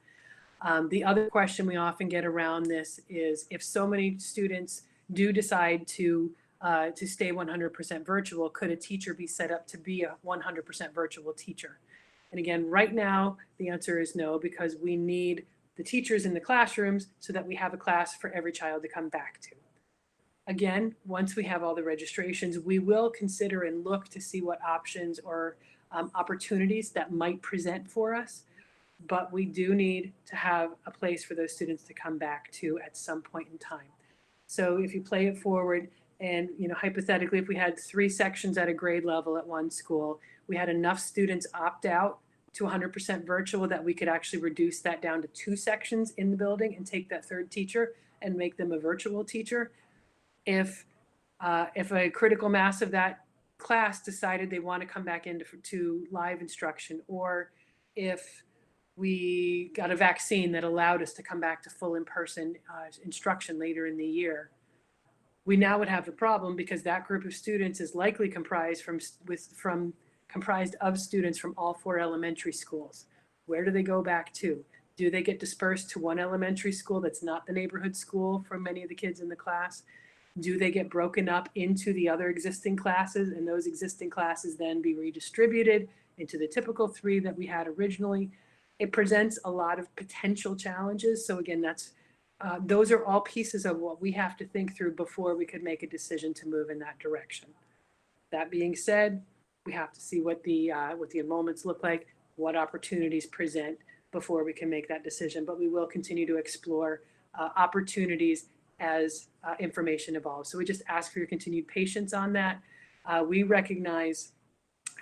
[SPEAKER 2] The other question we often get around this is if so many students do decide to stay 100% virtual, could a teacher be set up to be a 100% virtual teacher? And again, right now, the answer is no, because we need the teachers in the classrooms so that we have a class for every child to come back to. Again, once we have all the registrations, we will consider and look to see what options or opportunities that might present for us. But we do need to have a place for those students to come back to at some point in time. So if you play it forward and, hypothetically, if we had 3 sections at a grade level at one school, we had enough students opt out to 100% virtual that we could actually reduce that down to 2 sections in the building and take that 3rd teacher and make them a virtual teacher. If a critical mass of that class decided they want to come back into live instruction, or if we got a vaccine that allowed us to come back to full in-person instruction later in the year, we now would have a problem because that group of students is likely comprised of students from all 4 elementary schools. Where do they go back to? Do they get dispersed to one elementary school that's not the neighborhood school for many of the kids in the class? Do they get broken up into the other existing classes, and those existing classes then be redistributed into the typical 3 that we had originally? It presents a lot of potential challenges. So again, those are all pieces of what we have to think through before we could make a decision to move in that direction. That being said, we have to see what the enrollments look like, what opportunities present before we can make that decision. But we will continue to explore opportunities as information evolves. So we just ask for your continued patience on that. We recognize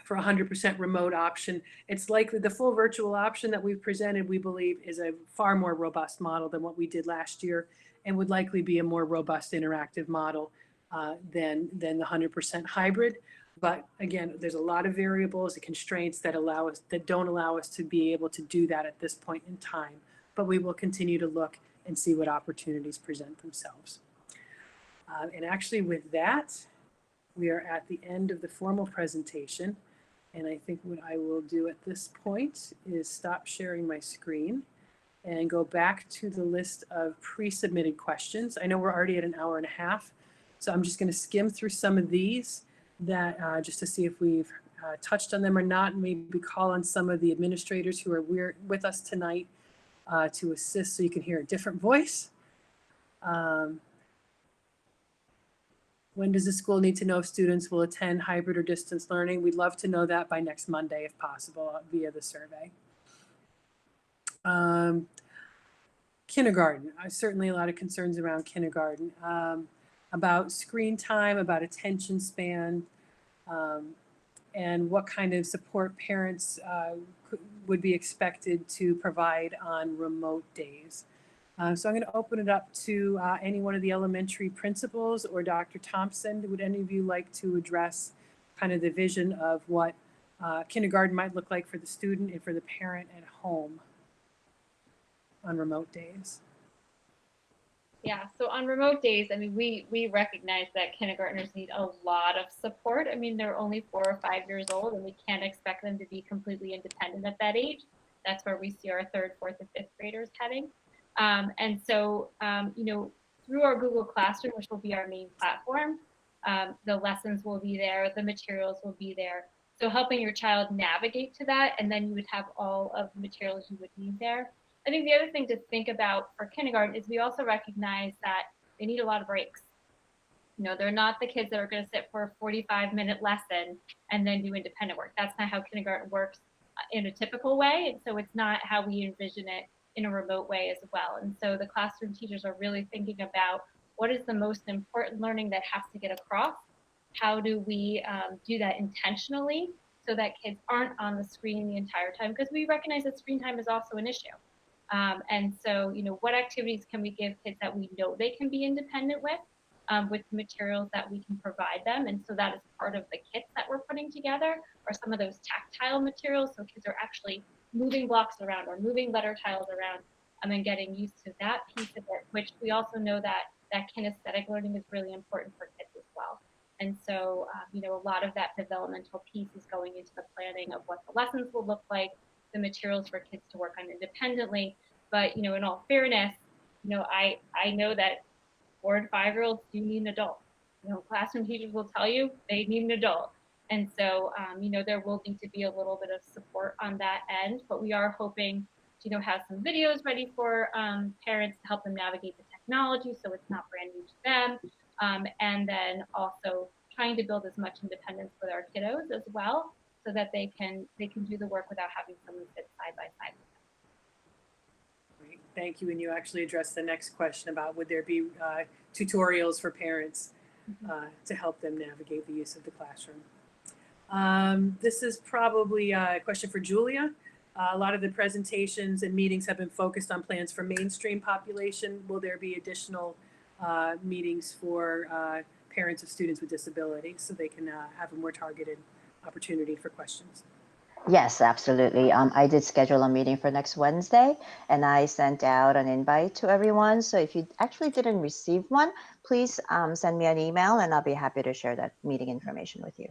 [SPEAKER 2] for 100% remote option, it's likely the full virtual option that we've presented, we believe, is a far more robust model than what we did last year, and would likely be a more robust interactive model than the 100% hybrid. But again, there's a lot of variables and constraints that don't allow us to be able to do that at this point in time. But we will continue to look and see what opportunities present themselves. And actually with that, we are at the end of the formal presentation. And I think what I will do at this point is stop sharing my screen and go back to the list of pre-submitted questions. I know we're already at an hour and a half, so I'm just going to skim through some of these that just to see if we've touched on them or not, and maybe call on some of the administrators who are with us tonight to assist so you can hear a different voice. When does the school need to know if students will attend hybrid or distance learning? We'd love to know that by next Monday, if possible, via the survey. Kindergarten, certainly a lot of concerns around kindergarten, about screen time, about attention span, and what kind of support parents would be expected to provide on remote days. So I'm going to open it up to any one of the elementary principals or Dr. Thompson. Would any of you like to address kind of the vision of what kindergarten might look like for the student and for the parent at home on remote days?
[SPEAKER 1] Yeah, so on remote days, I mean, we recognize that kindergartners need a lot of support. I mean, they're only 4 or 5 years old, and we can't expect them to be completely independent at that age. That's where we see our 3rd, 4th, and 5th graders heading. And so, through our Google Classroom, which will be our main platform, the lessons will be there, the materials will be there. So helping your child navigate to that, and then you would have all of the materials you would need there. I think the other thing to think about for kindergarten is we also recognize that they need a lot of breaks. They're not the kids that are going to sit for a 45-minute lesson and then do independent work. That's not how kindergarten works in a typical way. And so it's not how we envision it in a remote way as well. And so the classroom teachers are really thinking about what is the most important learning that has to get across? How do we do that intentionally so that kids aren't on the screen the entire time? Because we recognize that screen time is also an issue. And so, what activities can we give kids that we know they can be independent with? with the materials that we can provide them. And so that is part of the kits that we're putting together, or some of those tactile materials. So kids are actually moving blocks around or moving letter tiles around, and getting used to that piece of it, which we also know that kinesthetic learning is really important for kids as well. And so, a lot of that developmental piece is going into the planning of what the lessons will look like, the materials for kids to work on independently. But, in all fairness, I know that 4 and 5-year-olds do need an adult. Classroom teachers will tell you they need an adult. And so, there will need to be a little bit of support on that end, but we are hoping to, have some videos ready for parents to help them navigate the technology so it's not brand new to them. And then also trying to build as much independence with our kiddos as well, so that they can do the work without having someone sit side by side with them.
[SPEAKER 2] Great. Thank you. And you actually addressed the next question about would there be tutorials for parents to help them navigate the use of the classroom. This is probably a question for Julia. A lot of the presentations and meetings have been focused on plans for mainstream population. Will there be additional meetings for parents of students with disabilities so they can have a more targeted opportunity for questions?
[SPEAKER 3] Yes, absolutely. I did schedule a meeting for next Wednesday, and I sent out an invite to everyone. So if you actually didn't receive one, please send me an email, and I'll be happy to share that meeting information with you.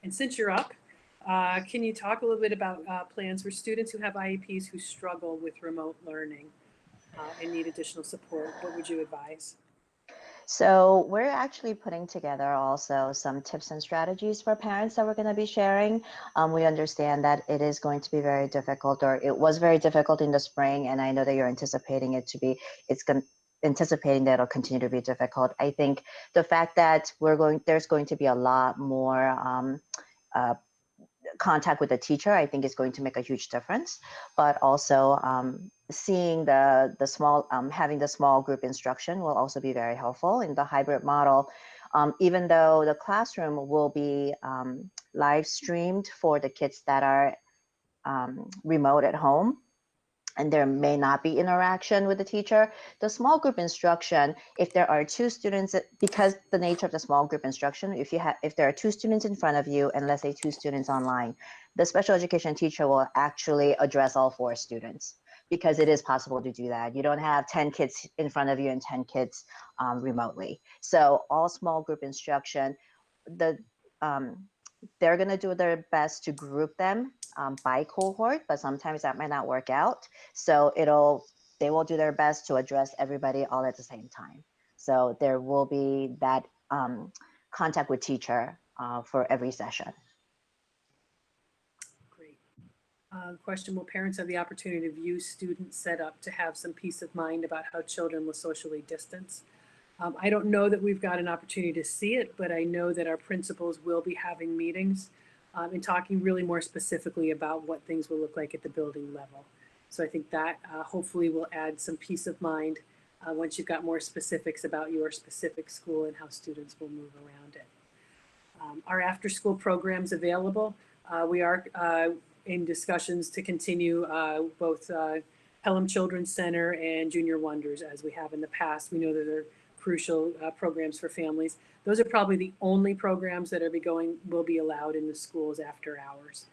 [SPEAKER 2] And since you're up, can you talk a little bit about plans for students who have IEPs who struggle with remote learning and need additional support? What would you advise?
[SPEAKER 3] So we're actually putting together also some tips and strategies for parents that we're going to be sharing. We understand that it is going to be very difficult, or it was very difficult in the spring, and I know that you're anticipating it to be, anticipating that it'll continue to be difficult. I think the fact that there's going to be a lot more contact with the teacher, I think is going to make a huge difference. But also seeing the small, having the small group instruction will also be very helpful in the hybrid model. Even though the classroom will be live streamed for the kids that are remote at home, and there may not be interaction with the teacher, the small group instruction, if there are 2 students, because the nature of the small group instruction, if there are 2 students in front of you and let's say 2 students online, the special education teacher will actually address all 4 students, because it is possible to do that. You don't have 10 kids in front of you and 10 kids remotely. So all small group instruction, they're going to do their best to group them by cohort, but sometimes that might not work out. So they will do their best to address everybody all at the same time. So there will be that contact with teacher for every session.
[SPEAKER 2] Great. Question, will parents have the opportunity to view student setup to have some peace of mind about how children will socially distance? I don't know that we've got an opportunity to see it, but I know that our principals will be having meetings and talking really more specifically about what things will look like at the building level. So I think that hopefully will add some peace of mind once you've got more specifics about your specific school and how students will move around it. Our after-school programs available. We are in discussions to continue both Pelham Children's Center and Junior Wonders as we have in the past. We know that they're crucial programs for families. Those are probably the only programs that will be allowed in the schools after hours.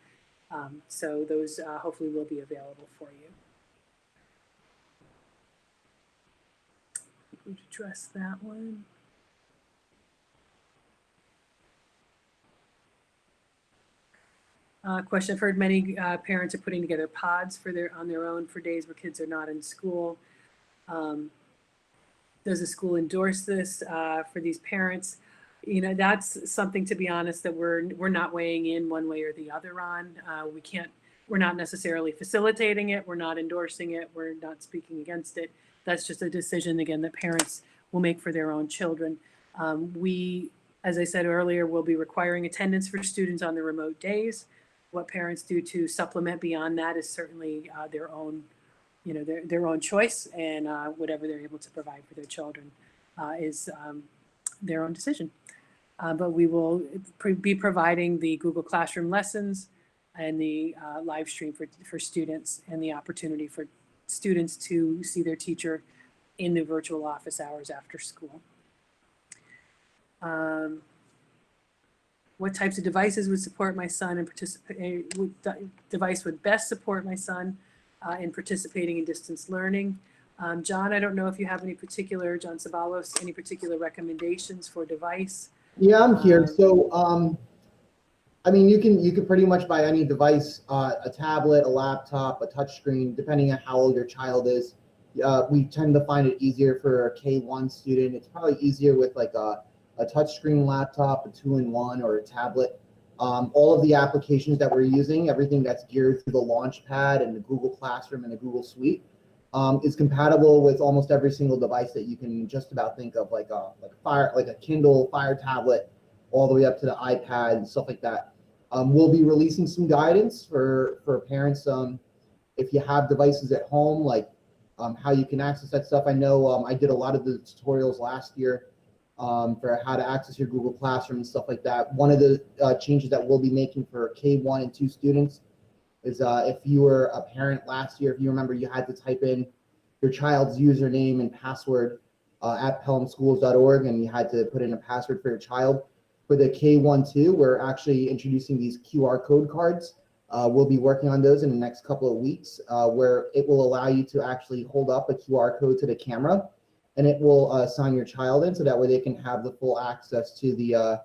[SPEAKER 2] So those hopefully will be available for you. We've addressed that one. Question, I've heard many parents are putting together pods on their own for days where kids are not in school. Does the school endorse this for these parents? That's something, to be honest, that we're not weighing in one way or the other on. We're not necessarily facilitating it. We're not endorsing it. We're not speaking against it. That's just a decision, again, that parents will make for their own children. We, as I said earlier, will be requiring attendance for students on the remote days. What parents do to supplement beyond that is certainly their own choice, and whatever they're able to provide for their children is their own decision. But we will be providing the Google Classroom lessons and the live stream for students, and the opportunity for students to see their teacher in the virtual office hours after school. What types of devices would support my son and device would best support my son in participating in distance learning. John, I don't know if you have any particular, John Sabalos, any particular recommendations for device?
[SPEAKER 5] Yeah, I'm here. So, I mean, you can pretty much buy any device, a tablet, a laptop, a touchscreen, depending on how old your child is. We tend to find it easier for a K1 student. It's probably easier with like a touchscreen laptop, a 2-in-1, or a tablet. All of the applications that we're using, everything that's geared through the Launchpad and the Google Classroom and the Google Suite, is compatible with almost every single device that you can just about think of, like a Kindle, Fire tablet, all the way up to the iPad and stuff like that. We'll be releasing some guidance for parents if you have devices at home, like how you can access that stuff. I know I did a lot of the tutorials last year for how to access your Google Classroom and stuff like that. One of the changes that we'll be making for K1 and 2 students is if you were a parent last year, if you remember, you had to type in your child's username and password at pelhamschools.org, and you had to put in a password for your child. For the K1-2, we're actually introducing these QR code cards. We'll be working on those in the next couple of weeks, where it will allow you to actually hold up a QR code to the camera, and it will sign your child in, so that way they can have the full access to the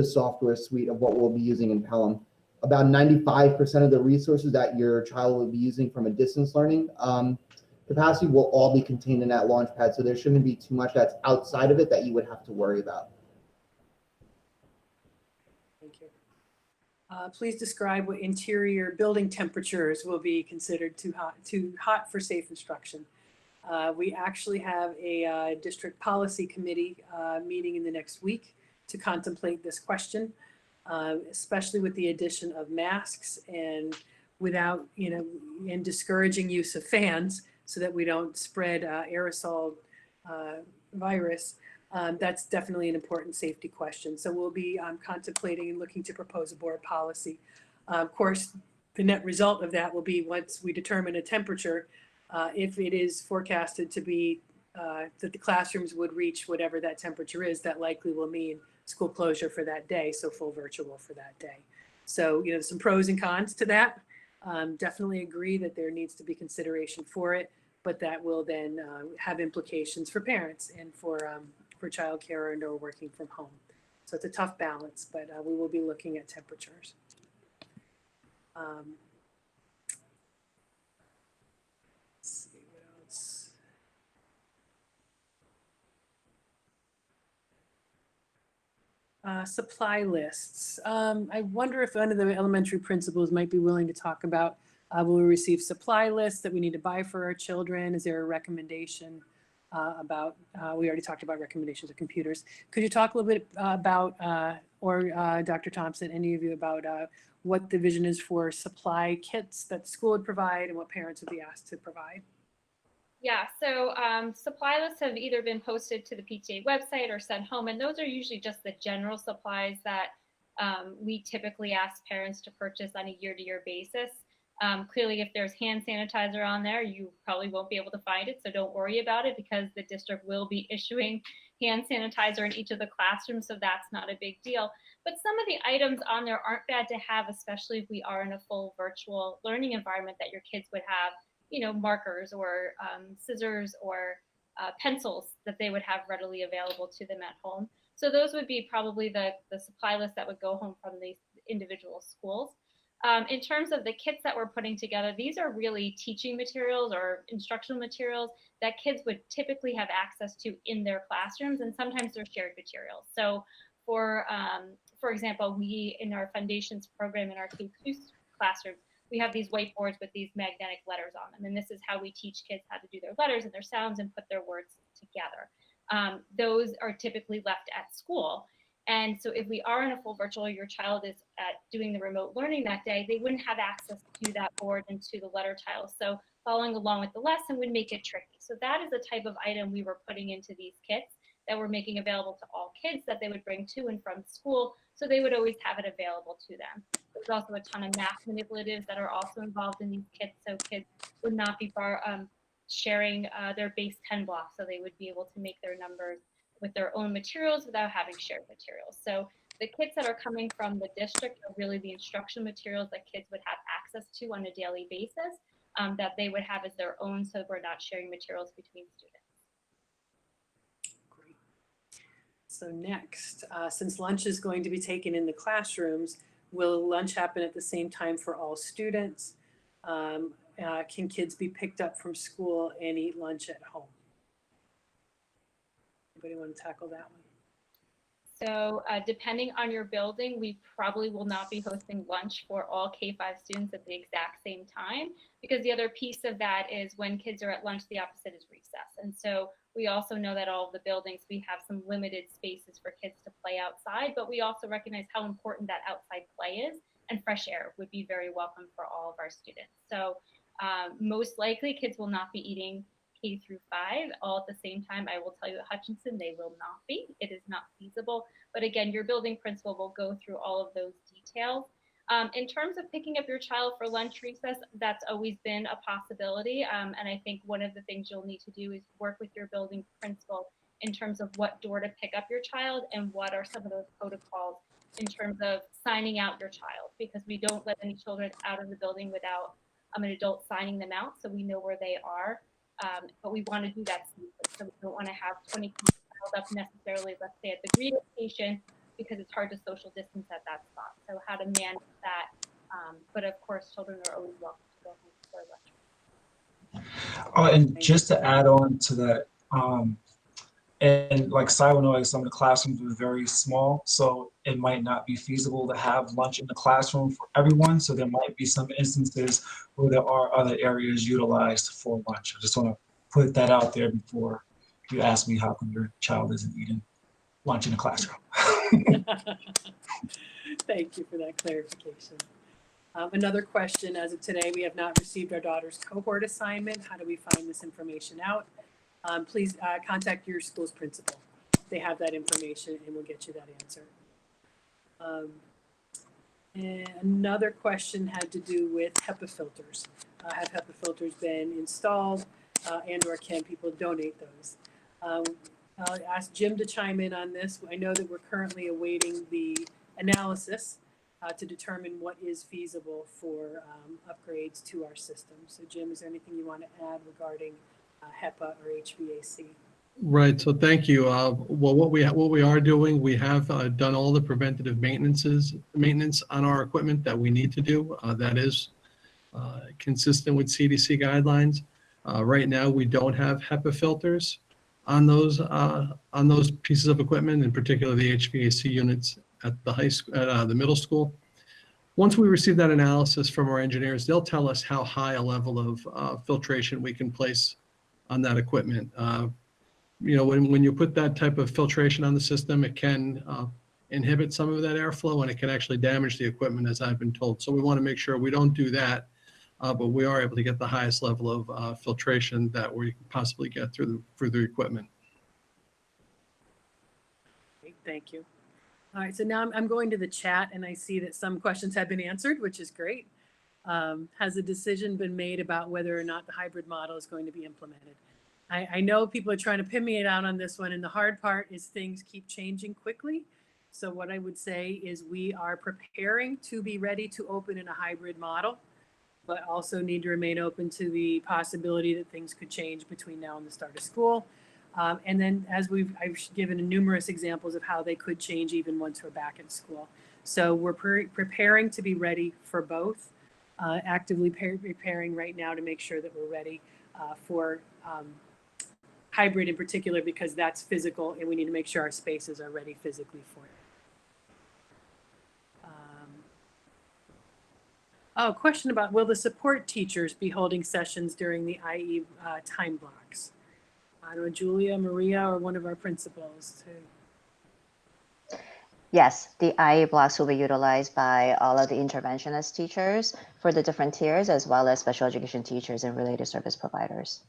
[SPEAKER 5] software suite of what we'll be using in Pelham. About 95% of the resources that your child will be using from a distance learning capacity will all be contained in that Launchpad, so there shouldn't be too much that's outside of it that you would have to worry about.
[SPEAKER 2] Thank you. Please describe what interior building temperatures will be considered too hot for safe instruction. We actually have a district policy committee meeting in the next week to contemplate this question, especially with the addition of masks and without, and discouraging use of fans so that we don't spread aerosol virus. That's definitely an important safety question. So we'll be contemplating and looking to propose a board policy. Of course, the net result of that will be once we determine a temperature, if it is forecasted to be that the classrooms would reach whatever that temperature is, that likely will mean school closure for that day, so full virtual for that day. So, some pros and cons to that. Definitely agree that there needs to be consideration for it, but that will then have implications for parents and for childcare and or working from home. So it's a tough balance, but we will be looking at temperatures. Let's see what else. Supply lists. I wonder if one of the elementary principals might be willing to talk about, will we receive supply lists that we need to buy for our children? Is there a recommendation about, we already talked about recommendations of computers. Could you talk a little bit about, or Dr. Thompson, any of you, about what the vision is for supply kits that school would provide and what parents would be asked to provide?
[SPEAKER 1] Yeah, so supply lists have either been posted to the PTA website or sent home, and those are usually just the general supplies that we typically ask parents to purchase on a year-to-year basis. Clearly, if there's hand sanitizer on there, you probably won't be able to find it, so don't worry about it because the district will be issuing hand sanitizer in each of the classrooms, so that's not a big deal. But some of the items on there aren't bad to have, especially if we are in a full virtual learning environment that your kids would have, markers or scissors or pencils that they would have readily available to them at home. So those would be probably the supply list that would go home from the individual schools. In terms of the kits that we're putting together, these are really teaching materials or instructional materials that kids would typically have access to in their classrooms, and sometimes they're shared materials. So for example, we in our foundations program in our K2 classrooms, we have these whiteboards with these magnetic letters on them, and this is how we teach kids how to do their letters and their sounds and put their words together. Those are typically left at school. And so if we are in a full virtual, your child is doing the remote learning that day, they wouldn't have access to that board and to the letter tiles. So following along with the lesson would make it tricky. So that is the type of item we were putting into these kits that we're making available to all kids that they would bring to and from school. So they would always have it available to them. There's also a ton of math manipulatives that are also involved in these kits. So kids would not be sharing their base 10 blocks. So they would be able to make their numbers with their own materials without having shared materials. So the kits that are coming from the district are really the instruction materials that kids would have access to on a daily basis, that they would have as their own, so we're not sharing materials between students.
[SPEAKER 2] Great. So next, since lunch is going to be taken in the classrooms, will lunch happen at the same time for all students? Can kids be picked up from school and eat lunch at home? Anybody want to tackle that one?
[SPEAKER 1] So depending on your building, we probably will not be hosting lunch for all K-5 students at the exact same time, because the other piece of that is when kids are at lunch, the opposite is recess. And so we also know that all of the buildings, we have some limited spaces for kids to play outside, but we also recognize how important that outside play is, and fresh air would be very welcome for all of our students. So most likely kids will not be eating K through 5 all at the same time. I will tell you at Hutchinson, they will not be. It is not feasible. But again, your building principal will go through all of those details. In terms of picking up your child for lunch recess, that's always been a possibility. And I think one of the things you'll need to do is work with your building principal in terms of what door to pick up your child and what are some of those protocols in terms of signing out your child, because we don't let any children out of the building without an adult signing them out, so we know where they are. But we want to do that safely. So we don't want to have 20 people held up necessarily, let's say at the greeting station, because it's hard to social distance at that spot. So how to manage that. But of course, children are always welcome to go home for lunch.
[SPEAKER 6] Oh, and just to add on to that, and like Cy knows, some of the classrooms were very small, so it might not be feasible to have lunch in the classroom for everyone. So there might be some instances where there are other areas utilized for lunch. I just want to put that out there before you ask me how come your child isn't eating lunch in the classroom.
[SPEAKER 2] Thank you for that clarification. Another question, as of today, we have not received our daughter's cohort assignment. How do we find this information out? Please contact your school's principal. They have that information and we'll get you that answer. And another question had to do with HEPA filters. Have HEPA filters been installed and or can people donate those? I'll ask Jim to chime in on this. I know that we're currently awaiting the analysis to determine what is feasible for upgrades to our system. So Jim, is there anything you want to add regarding HEPA or HVAC?
[SPEAKER 4] Right. So thank you. Well, what we are doing, we have done all the preventative maintenance on our equipment that we need to do. That is consistent with CDC guidelines. Right now, we don't have HEPA filters on those pieces of equipment, in particular the HVAC units at the high school, at the middle school. Once we receive that analysis from our engineers, they'll tell us how high a level of filtration we can place on that equipment. You know, when you put that type of filtration on the system, it can inhibit some of that airflow and it can actually damage the equipment, as I've been told. So we want to make sure we don't do that, but we are able to get the highest level of filtration that we can possibly get through the equipment.
[SPEAKER 2] Great, thank you. All right, so now I'm going to the chat and I see that some questions have been answered, which is great. Has a decision been made about whether or not the hybrid model is going to be implemented? I know people are trying to pin me down on this one, and the hard part is things keep changing quickly. So what I would say is we are preparing to be ready to open in a hybrid model, but also need to remain open to the possibility that things could change between now and the start of school. And then as I've given numerous examples of how they could change even once we're back in school. So we're preparing to be ready for both, actively preparing right now to make sure that we're ready for hybrid in particular, because that's physical and we need to make sure our spaces are ready physically for it. Question about, will the support teachers be holding sessions during the IE time blocks? I don't know, Julia, Maria, or one of our principals.
[SPEAKER 3] Yes, the IE blocks will be utilized by all of the interventionist teachers for the different tiers, as well as special education teachers and related service providers.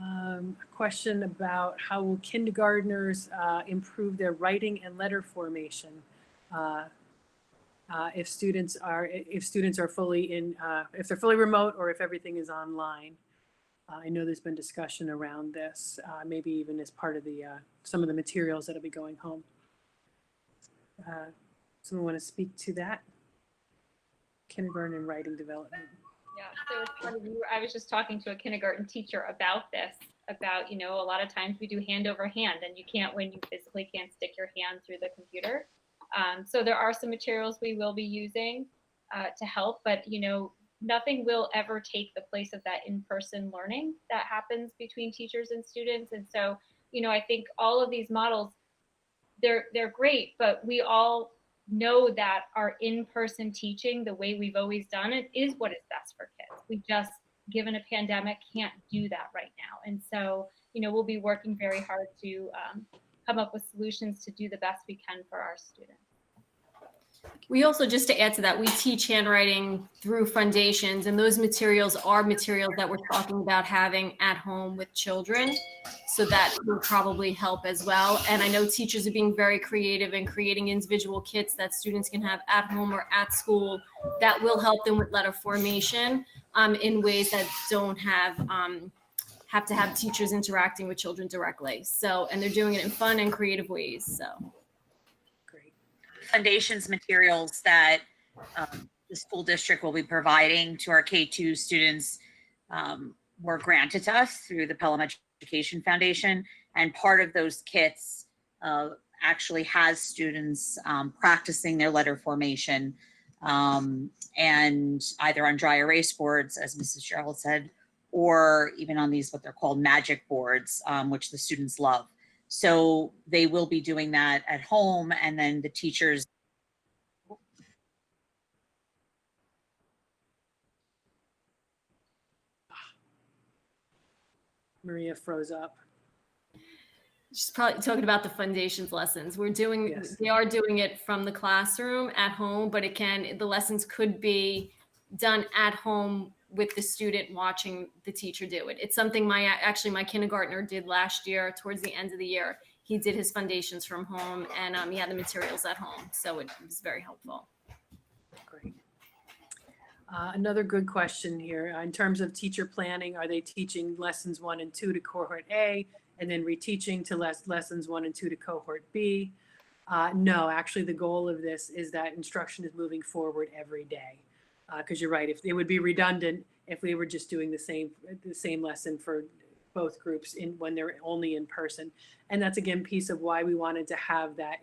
[SPEAKER 2] A question about how will kindergartners improve their writing and letter formation if students are fully in, if they're fully remote or if everything is online. I know there's been discussion around this, maybe even as part of the some of the materials that'll be going home. Someone want to speak to that? Kindergarten and writing development.
[SPEAKER 1] Yeah, so as part of I was just talking to a kindergarten teacher about this, about, you know, a lot of times we do hand over hand and you can't, when you physically can't stick your hand through the computer. So there are some materials we will be using to help, but, you know, nothing will ever take the place of that in-person learning that happens between teachers and students. And so, you know, I think all of these models, they're great, but we all know that our in-person teaching, the way we've always done it, is what is best for kids. We just, given a pandemic, can't do that right now. And so, you know, we'll be working very hard to come up with solutions to do the best we can for our students.
[SPEAKER 7] We also, just to add to that, we teach handwriting through foundations, and those materials are materials that we're talking about having at home with children. So that will probably help as well. And I know teachers are being very creative in creating individual kits that students can have at home or at school that will help them with letter formation in ways that don't have to have teachers interacting with children directly. So, and they're doing it in fun and creative ways. So.
[SPEAKER 8] Foundations materials that the school district will be providing to our K-2 students were granted to us through the Pelham Education Foundation. And part of those kits actually has students practicing their letter formation and either on dry erase boards, as Mrs. Gerald said, or even on these, what they're called magic boards, which the students love. So they will be doing that at home, and then the teachers.
[SPEAKER 2] Maria froze up.
[SPEAKER 7] She's probably talking about the foundations lessons.
[SPEAKER 2] Yes.
[SPEAKER 7] They are doing it from the classroom at home, but the lessons could be done at home with the student watching the teacher do it. It's something my kindergartner did last year towards the end of the year. He did his foundations from home, and he had the materials at home. So it was very helpful.
[SPEAKER 2] Great. Another good question here. In terms of teacher planning, are they teaching lessons 1 and 2 to cohort A and then reteaching to lessons 1 and 2 to cohort B? No, actually the goal of this is that instruction is moving forward every day. Because you're right, if it would be redundant if we were just doing the same lesson for both groups when they're only in person. And that's again piece of why we wanted to have that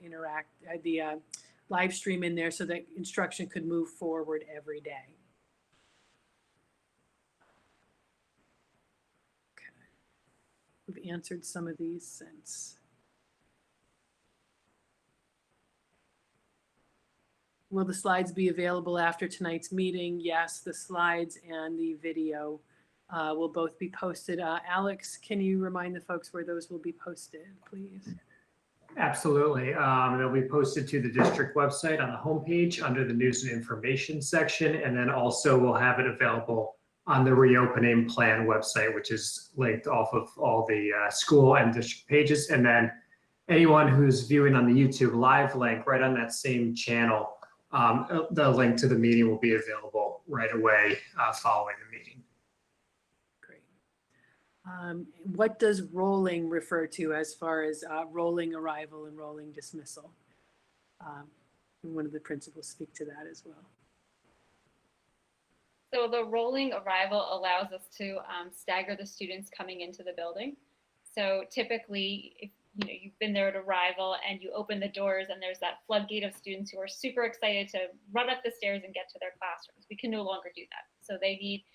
[SPEAKER 2] live stream in there so that instruction could move forward every day. Okay. We've answered some of these since. Will the slides be available after tonight's meeting? Yes, the slides and the video will both be posted. Alex, can you remind the folks where those will be posted, please?
[SPEAKER 9] Absolutely. They'll be posted to the district website on the homepage under the news and information section. And then also we'll have it available on the reopening plan website, which is linked off of all the school and district pages. And then anyone who's viewing on the YouTube live link right on that same channel, the link to the meeting will be available right away following the meeting.
[SPEAKER 2] Great. What does rolling refer to as far as rolling arrival and rolling dismissal? One of the principals speak to that as well.
[SPEAKER 1] So the rolling arrival allows us to stagger the students coming into the building. So typically, if you've been there at arrival and you open the doors and there's that floodgate of students who are super excited to run up the stairs and get to their classrooms. We can no longer do that. So they need,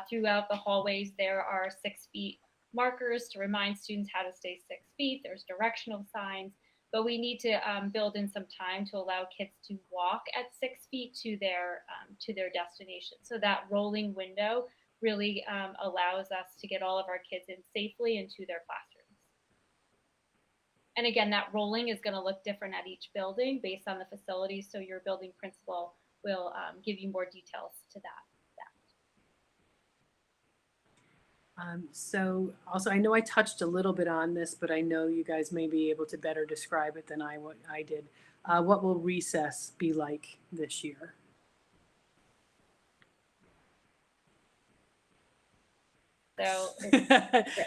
[SPEAKER 1] throughout the hallways, there are 6 feet markers to remind students how to stay 6 feet. There's directional signs, but we need to build in some time to allow kids to walk at 6 feet to their destination. So that rolling window really allows us to get all of our kids in safely into their classrooms. And again, that rolling is going to look different at each building based on the facility. So your building principal will give you more details to that.
[SPEAKER 2] So also, I know I touched a little bit on this, but I know you guys may be able to better describe it than I did. What will recess be like this year?
[SPEAKER 1] So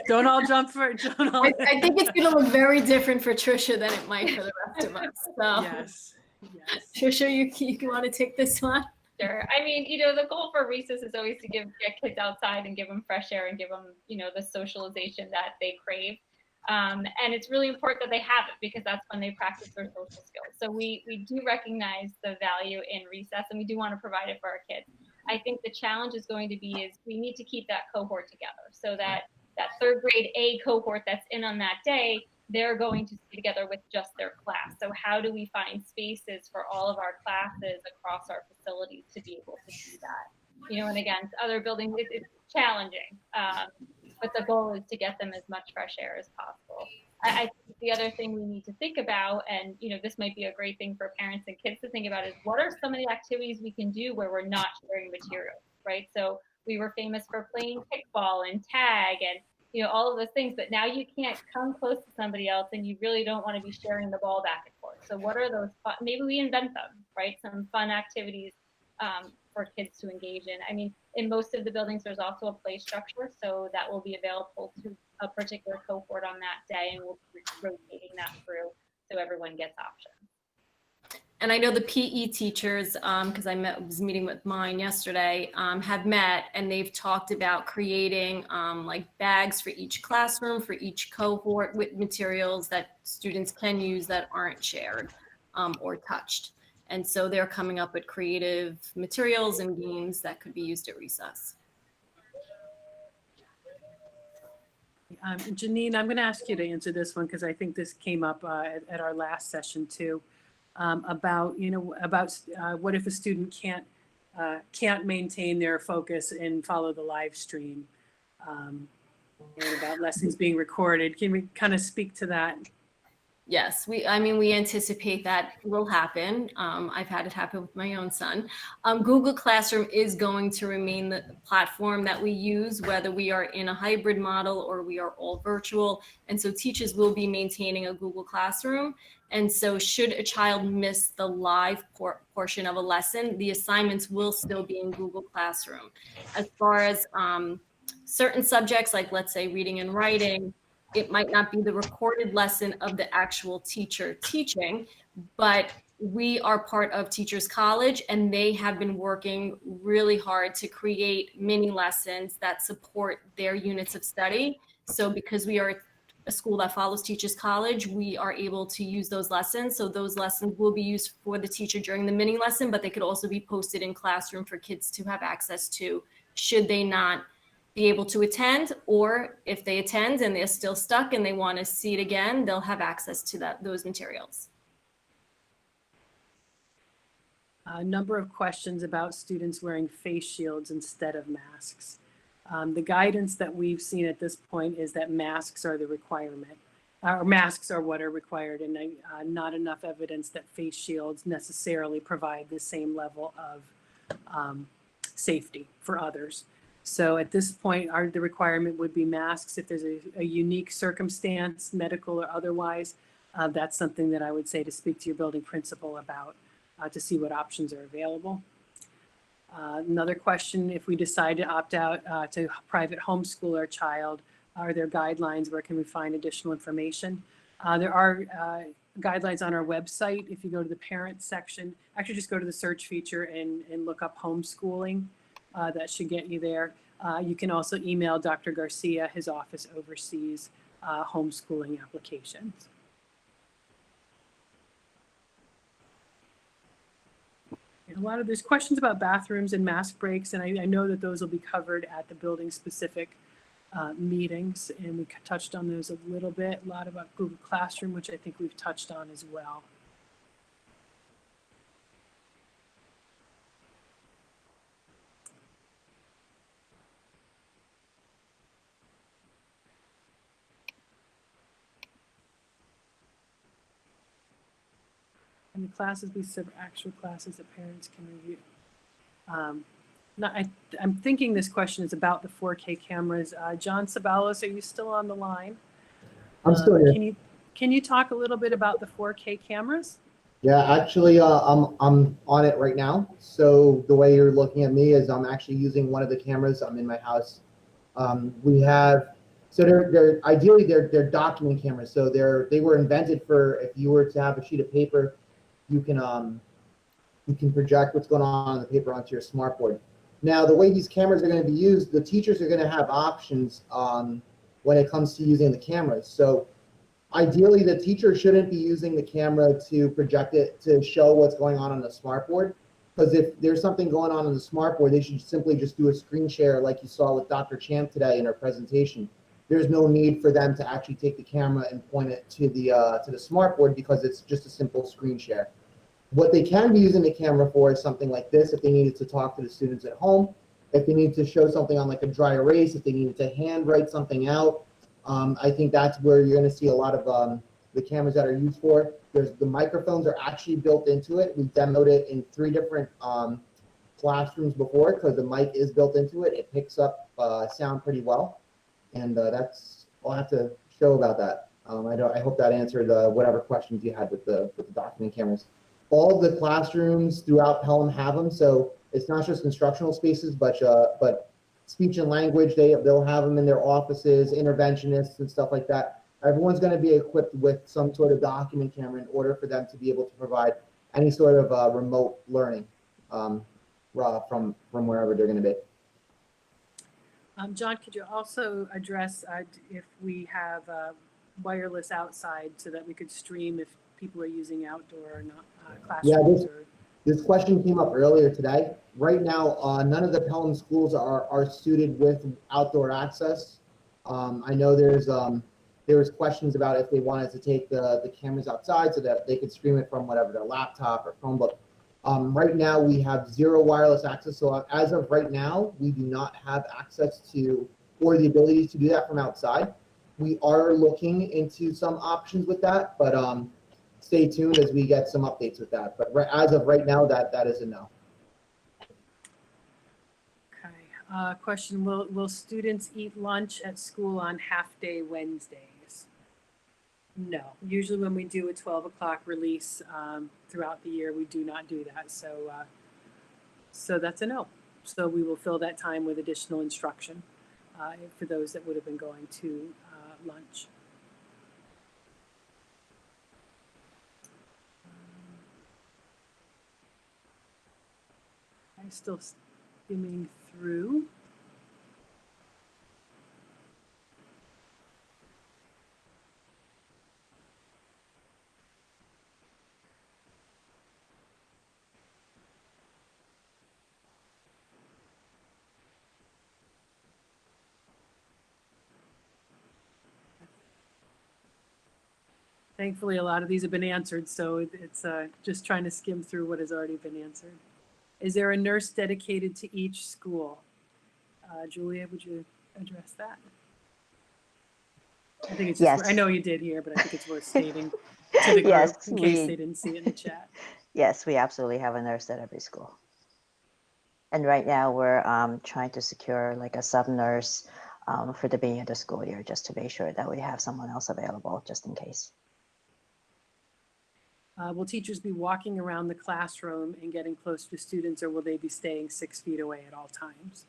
[SPEAKER 2] Don't all jump for it. Don't all.
[SPEAKER 7] I think it's going to look very different for Trisha than it might for the rest of us. So,
[SPEAKER 2] Yes. Yes.
[SPEAKER 7] Trisha, you want to take this one?
[SPEAKER 1] sure. I mean, the goal for recess is always to get kids outside and give them fresh air and give them, the socialization that they crave. And it's really important that they have it because that's when they practice their social skills. So we do recognize the value in recess and we do want to provide it for our kids. I think the challenge is going to be is we need to keep that cohort together so that third grade A cohort that's in on that day, they're going to stay together with just their class. So how do we find spaces for all of our classes across our facilities to be able to do that? And again, other buildings, it's challenging, but the goal is to get them as much fresh air as possible. I think the other thing we need to think about, and this might be a great thing for parents and kids to think about, is what are some of the activities we can do where we're not sharing materials, right? So we were famous for playing kickball and tag and all of those things, but now you can't come close to somebody else and you really don't want to be sharing the ball back and forth. So what are those fun, maybe we invent them, right? Some fun activities for kids to engage in. I mean, in most of the buildings, there's also a play structure, so that will be available to a particular cohort on that day, and we'll be rotating that through so everyone gets options.
[SPEAKER 7] And I know the PE teachers, because was meeting with mine yesterday, have met and they've talked about creating like bags for each classroom, for each cohort with materials that students can use that aren't shared or touched. And so they're coming up with creative materials and games that could be used at recess.
[SPEAKER 2] Janine, I'm going to ask you to answer this one because I think this came up at our last session too. About what if a student can't maintain their focus and follow the live stream, and about lessons being recorded. Can we kind of speak to that?
[SPEAKER 7] Yes, we anticipate that will happen. I've had it happen with my own son. Google Classroom is going to remain the platform that we use, whether we are in a hybrid model or we are all virtual. And so teachers will be maintaining a Google Classroom. And so should a child miss the live portion of a lesson, the assignments will still be in Google Classroom. As far as certain subjects, like let's say reading and writing, it might not be the recorded lesson of the actual teacher teaching, but we are part of Teachers College and they have been working really hard to create mini lessons that support their units of study. So because we are a school that follows Teachers College, we are able to use those lessons. So those lessons will be used for the teacher during the mini lesson, but they could also be posted in classroom for kids to have access to, should they not be able to attend, or if they attend and they're still stuck and they want to see it again, they'll have access to those materials.
[SPEAKER 2] A number of questions about students wearing face shields instead of masks. The guidance that we've seen at this point is that masks are the requirement, or masks are what are required, and not enough evidence that face shields necessarily provide the same level of safety for others. So at this point, the requirement would be masks. If there's a unique circumstance, medical or otherwise, that's something that I would say to speak to your building principal about to see what options are available. Another question, if we decide to opt out to private homeschool our child, are there guidelines? Where can we find additional information? There are guidelines on our website. If you go to the parent section, actually just go to the search feature and look up homeschooling. That should get you there. You can also email Dr. Garcia. His office oversees homeschooling applications. And there's questions about bathrooms and mask breaks, and I know that those will be covered at the building specific meetings, and we touched on those a little bit. A lot about Google Classroom, which I think we've touched on as well. And the classes we said are actual classes that parents can review. I'm thinking this question is about the 4K cameras. John Sabalos, are you still on the line?
[SPEAKER 5] I'm still here.
[SPEAKER 2] Can you talk a little bit about the 4K cameras?
[SPEAKER 5] Yeah, actually, I'm on it right now. So the way you're looking at me is I'm actually using one of the cameras. I'm in my house. We have, so they're ideally they're document cameras. So they were invented for if you were to have a sheet of paper, you can project what's going on the paper onto your smartboard. Now, the way these cameras are going to be used, the teachers are going to have options when it comes to using the cameras. So ideally, the teacher shouldn't be using the camera to project it to show what's going on the smartboard. Because if there's something going on the smartboard, they should simply just do a screen share like you saw with Dr. Champ today in her presentation. There's no need for them to actually take the camera and point it to the smartboard because it's just a simple screen share. What they can be using the camera for is something like this if they needed to talk to the students at home, if they need to show something on like a dry erase, if they needed to handwrite something out. I think that's where you're going to see a lot of the cameras that are used for. The microphones are actually built into it. We've demoed it in 3 different classrooms before because the mic is built into it. It picks up sound pretty well. And that's all I have to show about that. I hope that answered whatever questions you had with the document cameras. All of the classrooms throughout Pelham have them, so it's not just instructional spaces, but speech and language, they'll have them in their offices, interventionists and stuff like that. Everyone's going to be equipped with some sort of document camera in order for them to be able to provide any sort of remote learning from wherever they're going to be.
[SPEAKER 2] John, could you also address if we have wireless outside so that we could stream if people are using outdoor or not classrooms?
[SPEAKER 5] Yeah, this question came up earlier today. Right now, none of the Pelham schools are suited with outdoor access. I know there was questions about if they wanted to take the cameras outside so that they could stream it from whatever, their laptop or Chromebook. Right now, we have 0 wireless access. So as of right now, we do not have access to or the ability to do that from outside. We are looking into some options with that, but stay tuned as we get some updates with that. But as of right now, that is a no.
[SPEAKER 2] Okay. Question, will students eat lunch at school on half-day Wednesdays? No. Usually when we do a 12 o'clock release throughout the year, we do not do that. So that's a no. So we will fill that time with additional instruction for those that would have been going to lunch. I'm still skimming through. Thankfully, a lot of these have been answered, so it's just trying to skim through what has already been answered. Is there a nurse dedicated to each school? Julia, would you address that? I think it's just,
[SPEAKER 3] Yes.
[SPEAKER 2] I know you did here, but I think it's worth stating to the group
[SPEAKER 3] Yes,
[SPEAKER 2] in case they didn't see it in the chat.
[SPEAKER 3] Yes, we absolutely have a nurse at every school. And right now we're trying to secure like a sub nurse for the beginning of the school year, just to make sure that we have someone else available just in case.
[SPEAKER 2] Will teachers be walking around the classroom and getting close to students, or will they be staying 6 feet away at all times?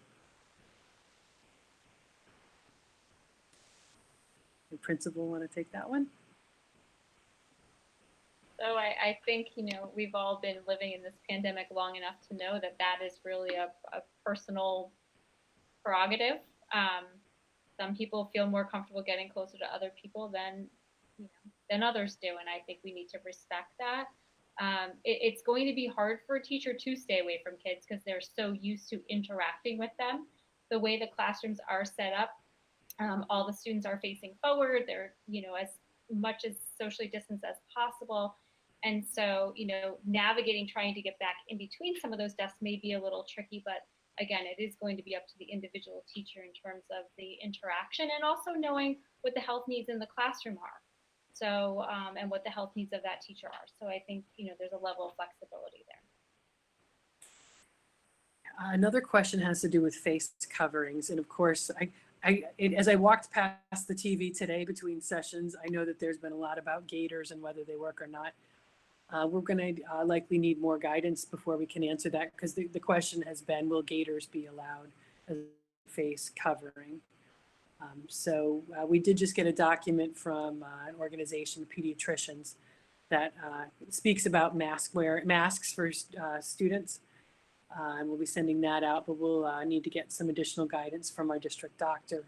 [SPEAKER 2] The principal want to take that one?
[SPEAKER 1] So I think, we've all been living in this pandemic long enough to know that that is really a personal prerogative. Some people feel more comfortable getting closer to other people than others do, and I think we need to respect that. It's going to be hard for a teacher to stay away from kids because they're so used to interacting with them. The way the classrooms are set up, all the students are facing forward. They're, as much as socially distanced as possible. And so, navigating, trying to get back in between some of those desks may be a little tricky, but again, it is going to be up to the individual teacher in terms of the interaction and also knowing what the health needs in the classroom are. So, and what the health needs of that teacher are. So I think, there's a level of flexibility there.
[SPEAKER 2] Another question has to do with face coverings. And of course, as I walked past the TV today between sessions, I know that there's been a lot about gaiters and whether they work or not. We're going to likely need more guidance before we can answer that, because the question has been, will gaiters be allowed as face covering? So we did just get a document from an organization, Pediatricians, that speaks about masks for students. And we'll be sending that out, but we'll need to get some additional guidance from our district doctor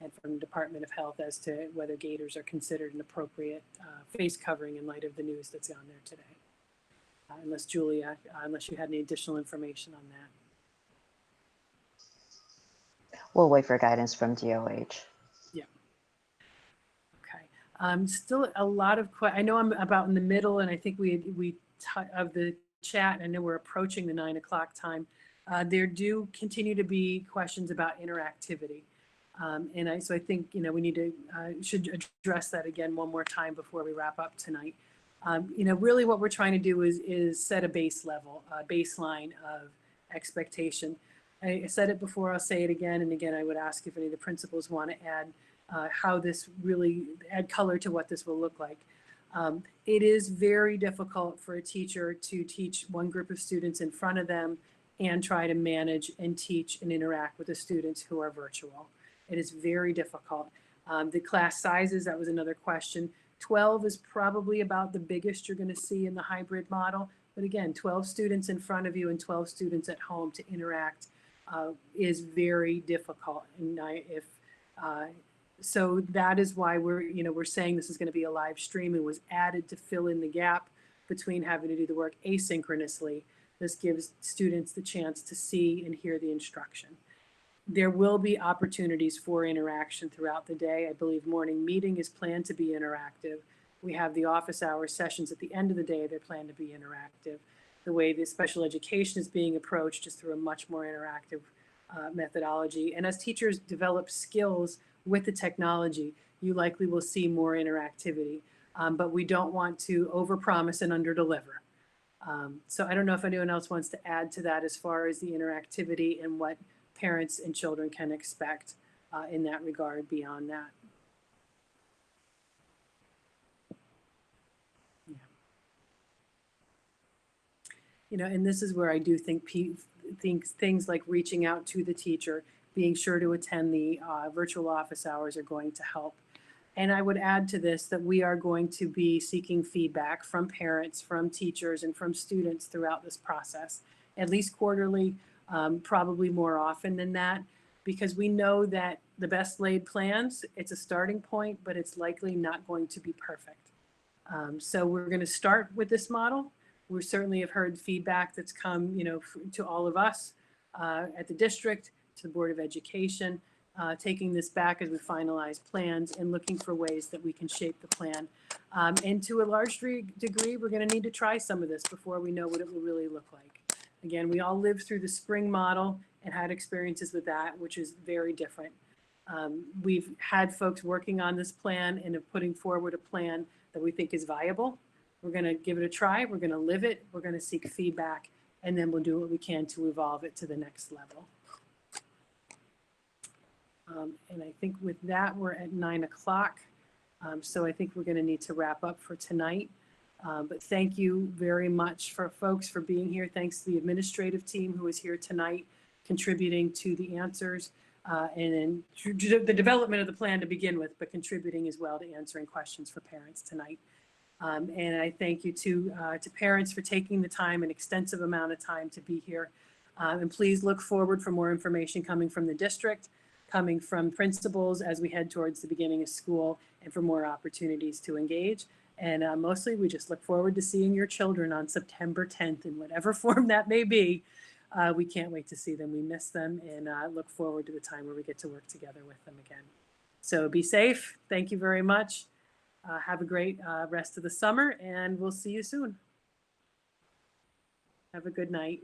[SPEAKER 2] and from the Department of Health as to whether gaiters are considered an appropriate face covering in light of the news that's on there today. Unless Julia, unless you had any additional information on that.
[SPEAKER 3] We'll wait for guidance from DOH.
[SPEAKER 2] Yeah. Okay. Still a lot of I know I'm about in the middle, and I think of the chat. I know we're approaching the 9 o'clock time. There do continue to be questions about interactivity, so I think we need to should address that again one more time before we wrap up tonight. Really what we're trying to do is set a baseline of expectation. I said it before, I'll say it again and again. I would ask if any of the principals want to add how this really add color to what this will look like. It is very difficult for a teacher to teach one group of students in front of them and try to manage and teach and interact with the students who are virtual. It is very difficult. The class sizes, that was another question. 12 is probably about the biggest you're going to see in the hybrid model. But again, 12 students in front of you and 12 students at home to interact is very difficult. And so that is why we're saying this is going to be a live stream. It was added to fill in the gap between having to do the work asynchronously. This gives students the chance to see and hear the instruction. There will be opportunities for interaction throughout the day. I believe morning meeting is planned to be interactive. We have the office hour sessions at the end of the day. They're planned to be interactive. The way the special education is being approached is through a much more interactive methodology. And as teachers develop skills with the technology, you likely will see more interactivity. But we don't want to overpromise and underdeliver. So I don't know if anyone else wants to add to that as far as the interactivity and what parents and children can expect in that regard beyond that. Yeah. And this is where I do think things like reaching out to the teacher, being sure to attend the virtual office hours are going to help. And I would add to this that we are going to be seeking feedback from parents, from teachers, and from students throughout this process, at least quarterly, probably more often than that, because we know that the best laid plans, it's a starting point, but it's likely not going to be perfect. So we're going to start with this model. We certainly have heard feedback that's come, to all of us at the district, to the Board of Education, taking this back as we finalize plans and looking for ways that we can shape the plan. And to a large degree, we're going to need to try some of this before we know what it will really look like. Again, we all lived through the spring model and had experiences with that, which is very different. We've had folks working on this plan and putting forward a plan that we think is viable. We're going to give it a try. We're going to live it. We're going to seek feedback, and then we'll do what we can to evolve it to the next level. And I think with that, we're at 9 o'clock. So I think we're going to need to wrap up for tonight. But thank you very much for folks for being here. Thanks to the administrative team who is here tonight, contributing to the answers and then the development of the plan to begin with, but contributing as well to answering questions for parents tonight. And I thank you to parents for taking the time, an extensive amount of time to be here. And please look forward for more information coming from the district, coming from principals as we head towards the beginning of school, and for more opportunities to engage. And mostly we just look forward to seeing your children on September 10th in whatever form that may be. We can't wait to see them. We miss them and look forward to the time where we get to work together with them again. So be safe. Thank you very much. Have a great rest of the summer, and we'll see you soon. Have a good night.